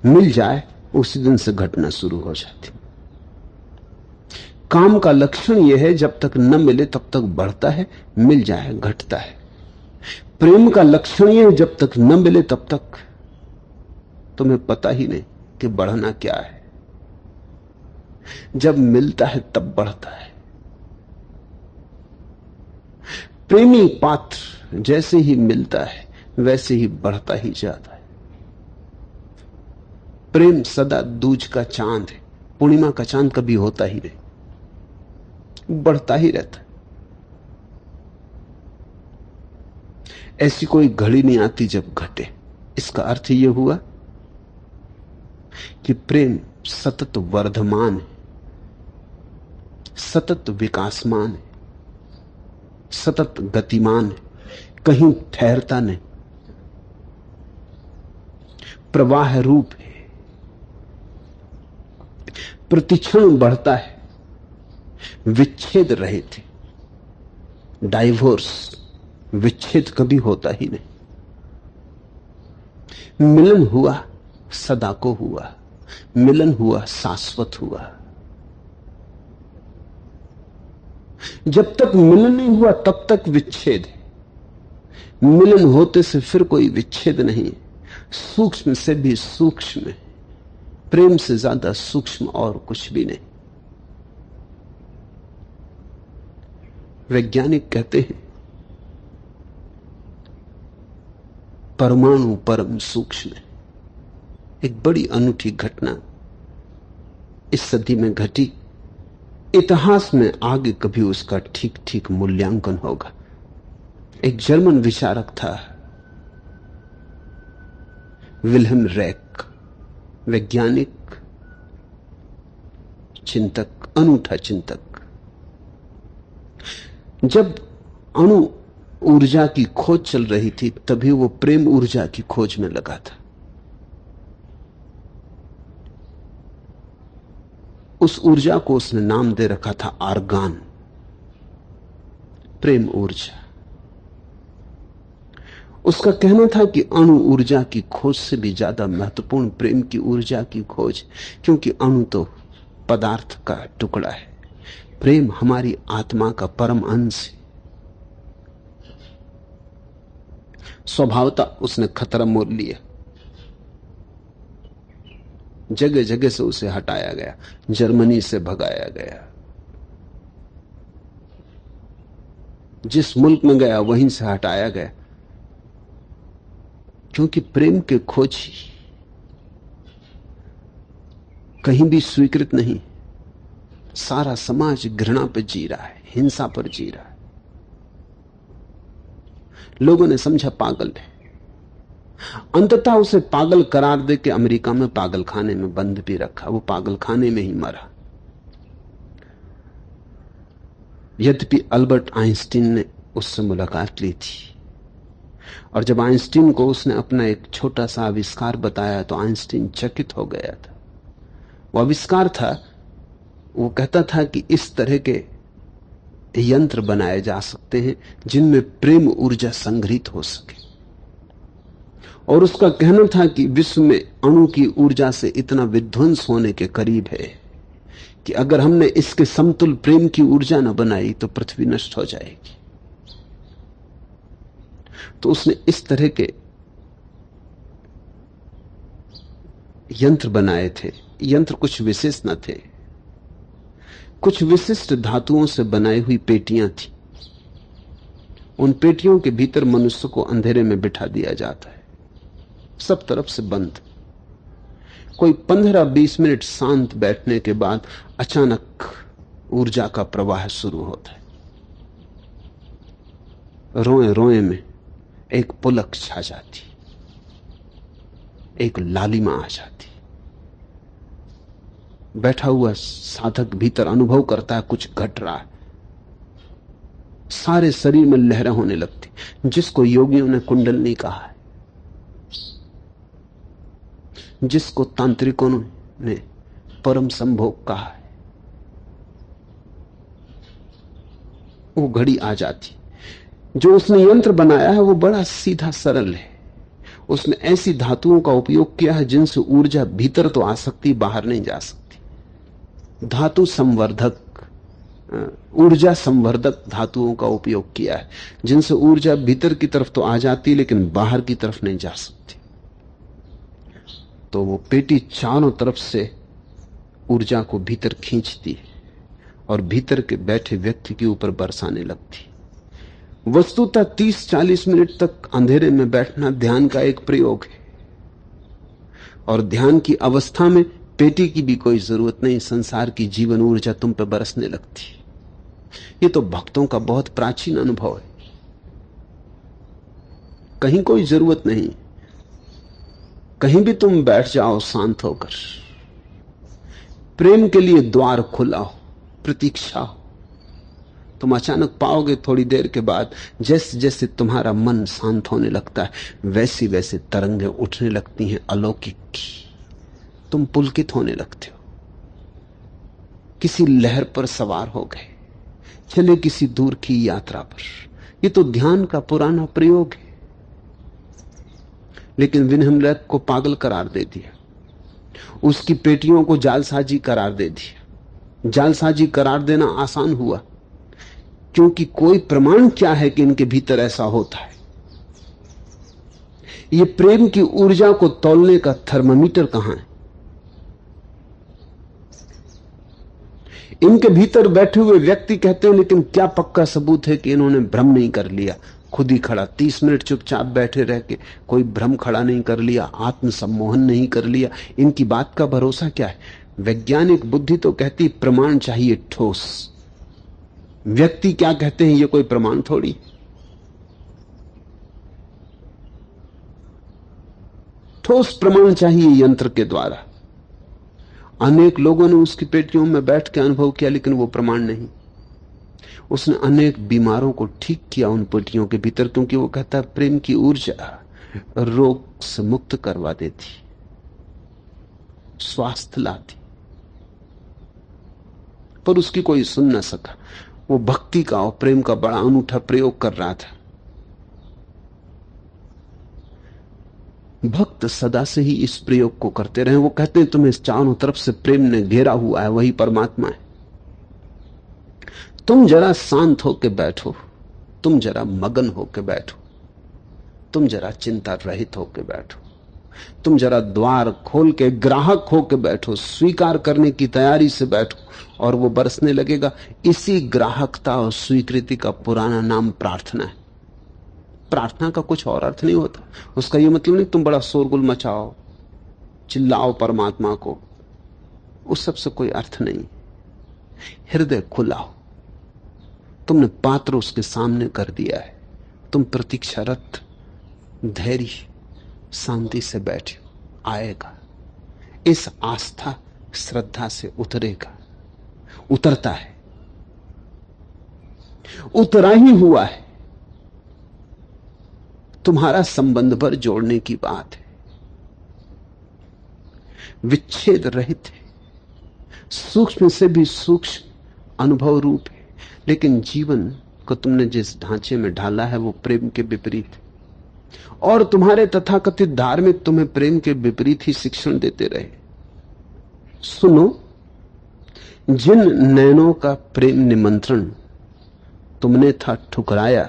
मिल जाए उसी दिन से घटना शुरू हो जाती। काम का लक्षण यह है जब तक न मिले तब तक बढ़ता है, मिल जाए घटता है। प्रेम का लक्षण यह है जब तक न मिले तब तक तुम्हें पता ही नहीं कि बढ़ना क्या है। जब मिलता है तब बढ़ता है। प्रेमी पात्र जैसे ही मिलता है वैसे ही बढ़ता ही जाता है। प्रेम सदा दूज का चांद है, पूर्णिमा का चांद कभी होता ही नहीं, बढ़ता ही रहता है। ऐसी कोई घड़ी नहीं आती जब घटे। इसका अर्थ यह हुआ कि प्रेम सतत वर्धमान है, सतत विकासमान है, सतत गतिमान है, कहीं ठहरता नहीं, प्रवाह रूप है, प्रतिक्षण बढ़ता है, विच्छेद रहित है। डाइवोर्स, विच्छेद कभी होता ही नहीं। मिलन हुआ सदा को हुआ, मिलन हुआ शाश्वत हुआ। जब तक मिलन नहीं हुआ तब तक विच्छेद है। मिलन होते से फिर कोई विच्छेद नहीं है। सूक्ष्म से भी सूक्ष्म है, प्रेम से ज्यादा सूक्ष्म और कुछ भी नहीं। वैज्ञानिक कहते हैं परमाणु परम सूक्ष्म है। एक बड़ी अनूठी घटना इस सदी में घटी। इतिहास में आगे कभी उसका ठीक ठीक मूल्यांकन होगा। एक जर्मन विचारक था विल्हेम रैक, वैज्ञानिक, चिंतक, अनूठा चिंतक। जब अणु ऊर्जा की खोज चल रही थी तभी वो प्रेम ऊर्जा की खोज में लगा था। उस ऊर्जा को उसने नाम दे रखा था आर्गान, प्रेम ऊर्जा। उसका कहना था कि अणु ऊर्जा की खोज से भी ज्यादा महत्वपूर्ण प्रेम की ऊर्जा की खोज, क्योंकि अणु तो पदार्थ का टुकड़ा है। प्रेम हमारी आत्मा का परम अंश है। स्वभावता उसने खतरा मोल लिया। जगह जगह से उसे हटाया गया, जर्मनी से भगाया गया, जिस मुल्क में गया वहीं से हटाया गया, क्योंकि प्रेम के खोजी कहीं भी स्वीकृत नहीं। सारा समाज घृणा पर जी रहा है, हिंसा पर जी रहा है। लोगों ने समझा पागल है। अंततः उसे पागल करार दे के अमेरिका में पागल खाने में बंद भी रखा। वो पागल खाने में ही मरा। यद्यपि अल्बर्ट आइंस्टीन ने उससे मुलाकात ली थी, और जब आइंस्टीन को उसने अपना एक छोटा सा आविष्कार बताया तो आइंस्टीन चकित हो गया था। वो आविष्कार था, वो कहता था कि इस तरह के यंत्र बनाए जा सकते हैं जिनमें प्रेम ऊर्जा संग्रहित हो सके। और उसका कहना था कि विश्व में अणु की ऊर्जा से इतना विध्वंस होने के करीब है कि अगर हमने इसके समतुल प्रेम की ऊर्जा न बनाई तो पृथ्वी नष्ट हो जाएगी। तो उसने इस तरह के यंत्र बनाए थे। यंत्र कुछ विशेष न थे, कुछ विशिष्ट धातुओं से बनाई हुई पेटियां थी। उन पेटियों के भीतर मनुष्य को अंधेरे में बिठा दिया जाता है, सब तरफ से बंद। कोई 15-20 मिनट शांत बैठने के बाद अचानक ऊर्जा का प्रवाह शुरू होता है। रोए रोए में एक पुलक छा जाती, एक लालिमा आ जाती। बैठा हुआ साधक भीतर अनुभव करता है कुछ घट रहा है। सारे शरीर में लहरें होने लगती, जिसको योगियों ने कुंडलनी कहा है, जिसको तांत्रिकों ने परम संभोग कहा है। वो घड़ी आ जाती। जो उसने यंत्र बनाया है वो बड़ा सीधा सरल है। उसने ऐसी धातुओं का उपयोग किया है जिनसे ऊर्जा भीतर तो आ सकती, बाहर नहीं जा सकती। धातु संवर्धक, ऊर्जा संवर्धक धातुओं का उपयोग किया है जिनसे ऊर्जा भीतर की तरफ तो आ जाती लेकिन बाहर की तरफ नहीं जा सकती। तो वो पेटी चारों तरफ से ऊर्जा को भीतर खींचती है और भीतर के बैठे व्यक्ति के ऊपर बरसाने लगती। वस्तुतः 30-40 मिनट तक अंधेरे में बैठना ध्यान का एक प्रयोग है, और ध्यान की अवस्था में पेटी की भी कोई जरूरत नहीं। संसार की जीवन ऊर्जा तुम पर बरसने लगती। ये तो भक्तों का बहुत प्राचीन अनुभव है। कहीं कोई जरूरत नहीं, कहीं भी तुम बैठ जाओ शांत होकर। प्रेम के लिए द्वार खुला हो, प्रतीक्षा हो। तुम अचानक पाओगे थोड़ी देर के बाद, जैसे जैसे तुम्हारा मन शांत होने लगता है वैसी वैसे तरंगें उठने लगती हैं अलौकिक की। तुम पुलकित होने लगते हो, किसी लहर पर सवार हो गए, चले किसी दूर की यात्रा पर। ये तो ध्यान का पुराना प्रयोग है, लेकिन विल्हेम लेक को पागल करार दे दिया। उसकी पेटियों को जालसाजी करार दे दिया। जालसाजी करार देना आसान हुआ, क्योंकि कोई प्रमाण क्या है कि इनके भीतर ऐसा होता है। ये प्रेम की ऊर्जा को तौलने का थर्मामीटर कहां है? इनके भीतर बैठे हुए व्यक्ति कहते हैं, लेकिन क्या पक्का सबूत है कि इन्होंने भ्रम नहीं कर लिया? खुद ही खड़ा 30 मिनट चुपचाप बैठे रह के कोई भ्रम खड़ा नहीं कर लिया, आत्म सम्मोहन नहीं कर लिया। इनकी बात का भरोसा क्या है? वैज्ञानिक बुद्धि तो कहती प्रमाण चाहिए ठोस। व्यक्ति क्या कहते हैं ये कोई प्रमाण थोड़ी। ठोस प्रमाण चाहिए यंत्र के द्वारा। अनेक लोगों ने उसकी पेटियों में बैठ के अनुभव किया, लेकिन वो प्रमाण नहीं। उसने अनेक बीमारों को ठीक किया उन पेटियों के भीतर, क्योंकि वो कहता है प्रेम की ऊर्जा रोग से मुक्त करवा देती, स्वास्थ्य लाती। पर उसकी कोई सुन न सका। वो भक्ति का और प्रेम का बड़ा अनूठा प्रयोग कर रहा था। भक्त सदा से ही इस प्रयोग को करते रहे। वो कहते हैं तुम्हें चारों तरफ से प्रेम ने घेरा हुआ है, वही परमात्मा है। तुम जरा शांत होके बैठो, तुम जरा मगन होके बैठो, तुम जरा चिंता रहित होके बैठो, तुम जरा द्वार खोल के ग्राहक होके बैठो, स्वीकार करने की तैयारी से बैठो, और वो बरसने लगेगा। इसी ग्राहकता और स्वीकृति का पुराना नाम प्रार्थना है। प्रार्थना का कुछ और अर्थ नहीं होता। उसका यह मतलब नहीं तुम बड़ा शोरगुल मचाओ, चिल्लाओ परमात्मा को, उस सब से कोई अर्थ नहीं। हृदय खुला हो, तुमने पात्र उसके सामने कर दिया है, तुम प्रतीक्षारत धैर्य शांति से बैठे हो, आएगा। इस आस्था श्रद्धा से उतरेगा, उतरता है, उतरा ही हुआ है। तुम्हारा संबंध पर जोड़ने की बात है, विच्छेद रहित है, सूक्ष्म से भी सूक्ष्म अनुभव रूप है। लेकिन जीवन को तुमने जिस ढांचे में ढाला है वो प्रेम के विपरीत है, और तुम्हारे तथाकथित धार्मिक तुम्हें प्रेम के विपरीत ही शिक्षण देते रहे। सुनो, जिन नैनों का प्रेम निमंत्रण तुमने था ठुकराया,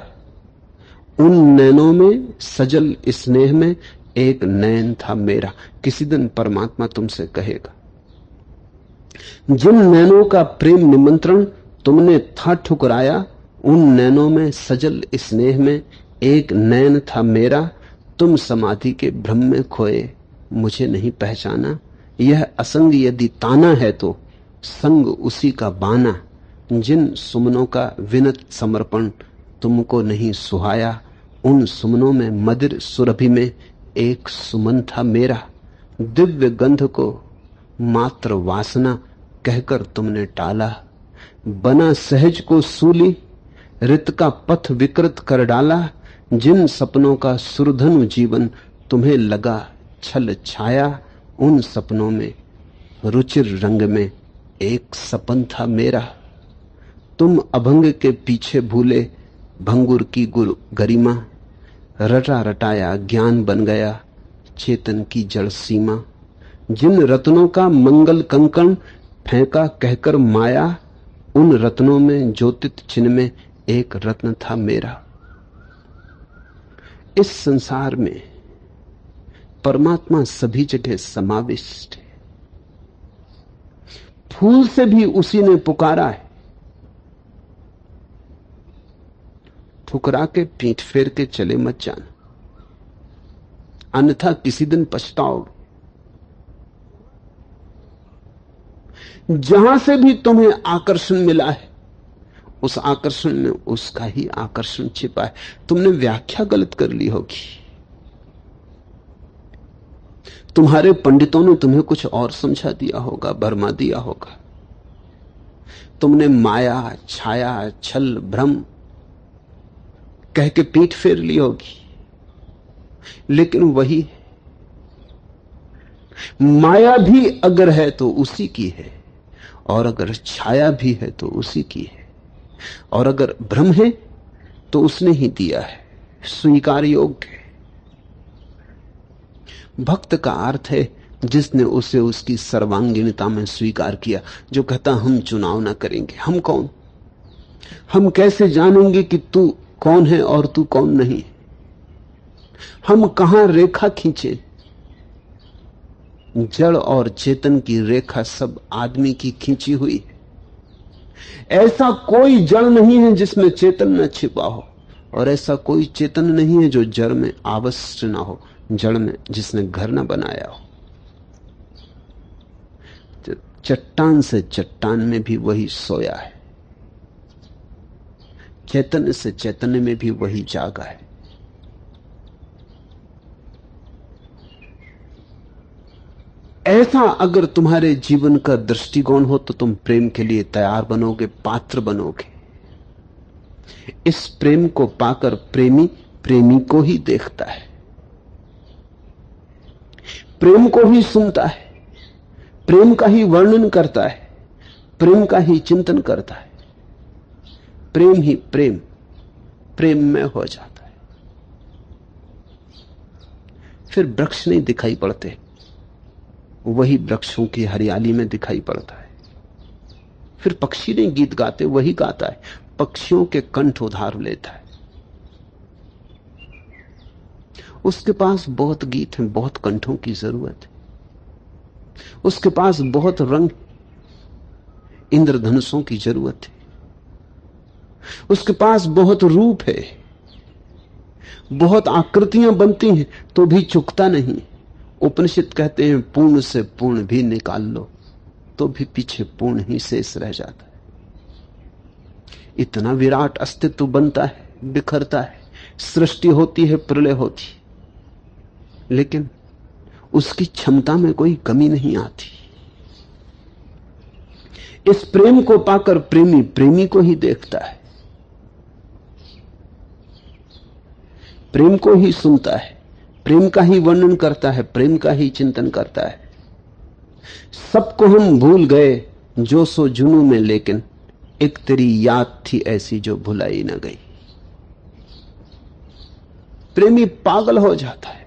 उन नैनों में सजल स्नेह में एक नैन था मेरा। किसी दिन परमात्मा तुमसे कहेगा, जिन नैनों का प्रेम निमंत्रण तुमने था ठुकराया, उन नैनों में सजल स्नेह में एक नैन था मेरा। तुम समाधि के भ्रम में खोए, मुझे नहीं पहचाना। यह असंग यदि ताना है तो संग उसी का बाना। जिन सुमनों का विनत समर्पण तुमको नहीं सुहाया, उन सुमनों में मदिर सुरभि में एक सुमन था मेरा। दिव्य गंध को मात्र वासना कहकर तुमने टाला, बना सहज को सूली रित का पथ विकृत कर डाला। जिन सपनों का सुरधनु जीवन तुम्हें लगा छल छाया, उन सपनों में रुचिर रंग में एक सपन था मेरा। तुम अभंग के पीछे भूले भंगुर की गरिमा, रटा रटाया ज्ञान बन गया चेतन की जड़ सीमा। जिन रत्नों का मंगल कंकण फेंका कहकर माया, उन रत्नों में ज्योतित चिन्ह में एक रत्न था मेरा। इस संसार में परमात्मा सभी जगह समाविष्ट है। फूल से भी उसी ने पुकारा है। ठुकरा के पीठ फेर के चले मत जाना, अन्यथा किसी दिन पछताओगे। जहां से भी तुम्हें आकर्षण मिला है, उस आकर्षण में उसका ही आकर्षण छिपा है। तुमने व्याख्या गलत कर ली होगी। तुम्हारे पंडितों ने तुम्हें कुछ और समझा दिया होगा, भरमा दिया होगा। तुमने माया, छाया, छल, भ्रम कह के पीठ फेर ली होगी, लेकिन वही माया भी अगर है तो उसी की है, और अगर छाया भी है तो उसी की है, और अगर भ्रम है तो उसने ही दिया है, स्वीकार योग्य है। भक्त का अर्थ है जिसने उसे उसकी सर्वांगीणता में स्वीकार किया। जो कहता हम चुनाव ना करेंगे, हम कौन, हम कैसे जानेंगे कि तू कौन है और तू कौन नहीं, हम कहां रेखा खींचे। जड़ और चेतन की रेखा सब आदमी की खींची हुई है। ऐसा कोई जड़ नहीं है जिसमें चेतन न छिपा हो, और ऐसा कोई चेतन नहीं है जो जड़ में अवश्य ना हो, जड़ में जिसने घर न बनाया हो। चट्टान से चट्टान में भी वही सोया है, चैतन्य से चैतन्य में भी वही जागा है। ऐसा अगर तुम्हारे जीवन का दृष्टिकोण हो तो तुम प्रेम के लिए तैयार बनोगे, पात्र बनोगे। इस प्रेम को पाकर प्रेमी प्रेमी को ही देखता है, प्रेम को ही सुनता है, प्रेम का ही वर्णन करता है, प्रेम का ही चिंतन करता है। प्रेम ही प्रेम में हो जाता है। फिर वृक्ष नहीं दिखाई पड़ते, वही वृक्षों की हरियाली में दिखाई पड़ता है। फिर पक्षी नहीं गीत गाते, वही गाता है, पक्षियों के कंठ उधार लेता है। उसके पास बहुत गीत हैं, बहुत कंठों की जरूरत है। उसके पास बहुत रंग, इंद्रधनुषों की जरूरत है। उसके पास बहुत रूप है, बहुत आकृतियां बनती हैं, तो भी चुकता नहीं। उपनिषद कहते हैं पूर्ण से पूर्ण भी निकाल लो तो भी पीछे पूर्ण ही शेष रह जाता है। इतना विराट अस्तित्व बनता है, बिखरता है, सृष्टि होती है, प्रलय होती, लेकिन उसकी क्षमता में कोई कमी नहीं आती। इस प्रेम को पाकर प्रेमी प्रेमी को ही देखता है, प्रेम को ही सुनता है, प्रेम का ही वर्णन करता है, प्रेम का ही चिंतन करता है। सबको हम भूल गए जो सो जुनू में, लेकिन एक तेरी याद थी ऐसी जो भुलाई न गई। प्रेमी पागल हो जाता है,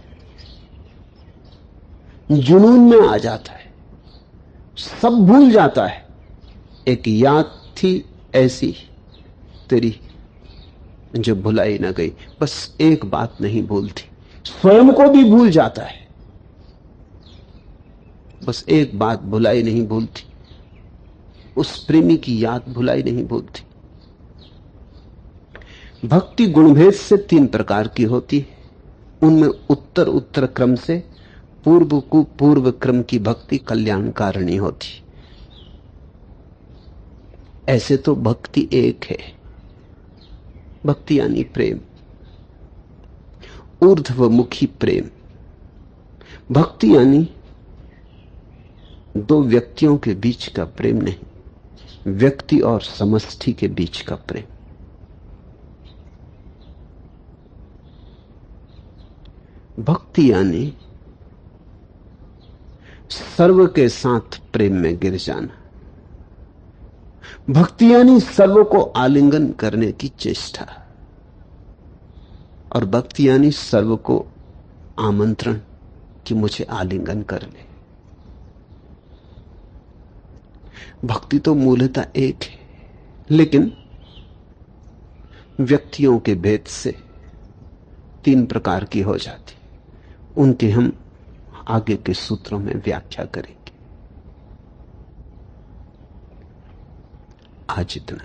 जुनून में आ जाता है, सब भूल जाता है। एक याद थी ऐसी तेरी जो भुलाई न गई। बस एक बात नहीं भूलती, स्वयं को भी भूल जाता है। बस एक बात भुलाई नहीं भूलती, उस प्रेमी की याद भुलाई नहीं भूलती। भक्ति गुणभेद से 3 प्रकार की होती है। उनमें उत्तर उत्तर क्रम से पूर्व को पूर्व क्रम की भक्ति कल्याणकारिणी होती। ऐसे तो भक्ति एक है, भक्ति यानी प्रेम, ऊर्ध्वमुखी प्रेम। भक्ति यानी 2 व्यक्तियों के बीच का प्रेम नहीं, व्यक्ति और समष्टि के बीच का प्रेम। भक्ति यानी सर्व के साथ प्रेम में गिर जाना। भक्ति यानी सर्व को आलिंगन करने की चेष्टा, और भक्ति यानी सर्व को आमंत्रण कि मुझे आलिंगन कर ले। भक्ति तो मूलतः एक है, लेकिन व्यक्तियों के भेद से 3 प्रकार की हो जाती। उनके हम आगे के सूत्रों में व्याख्या करेंगे। आज इतना।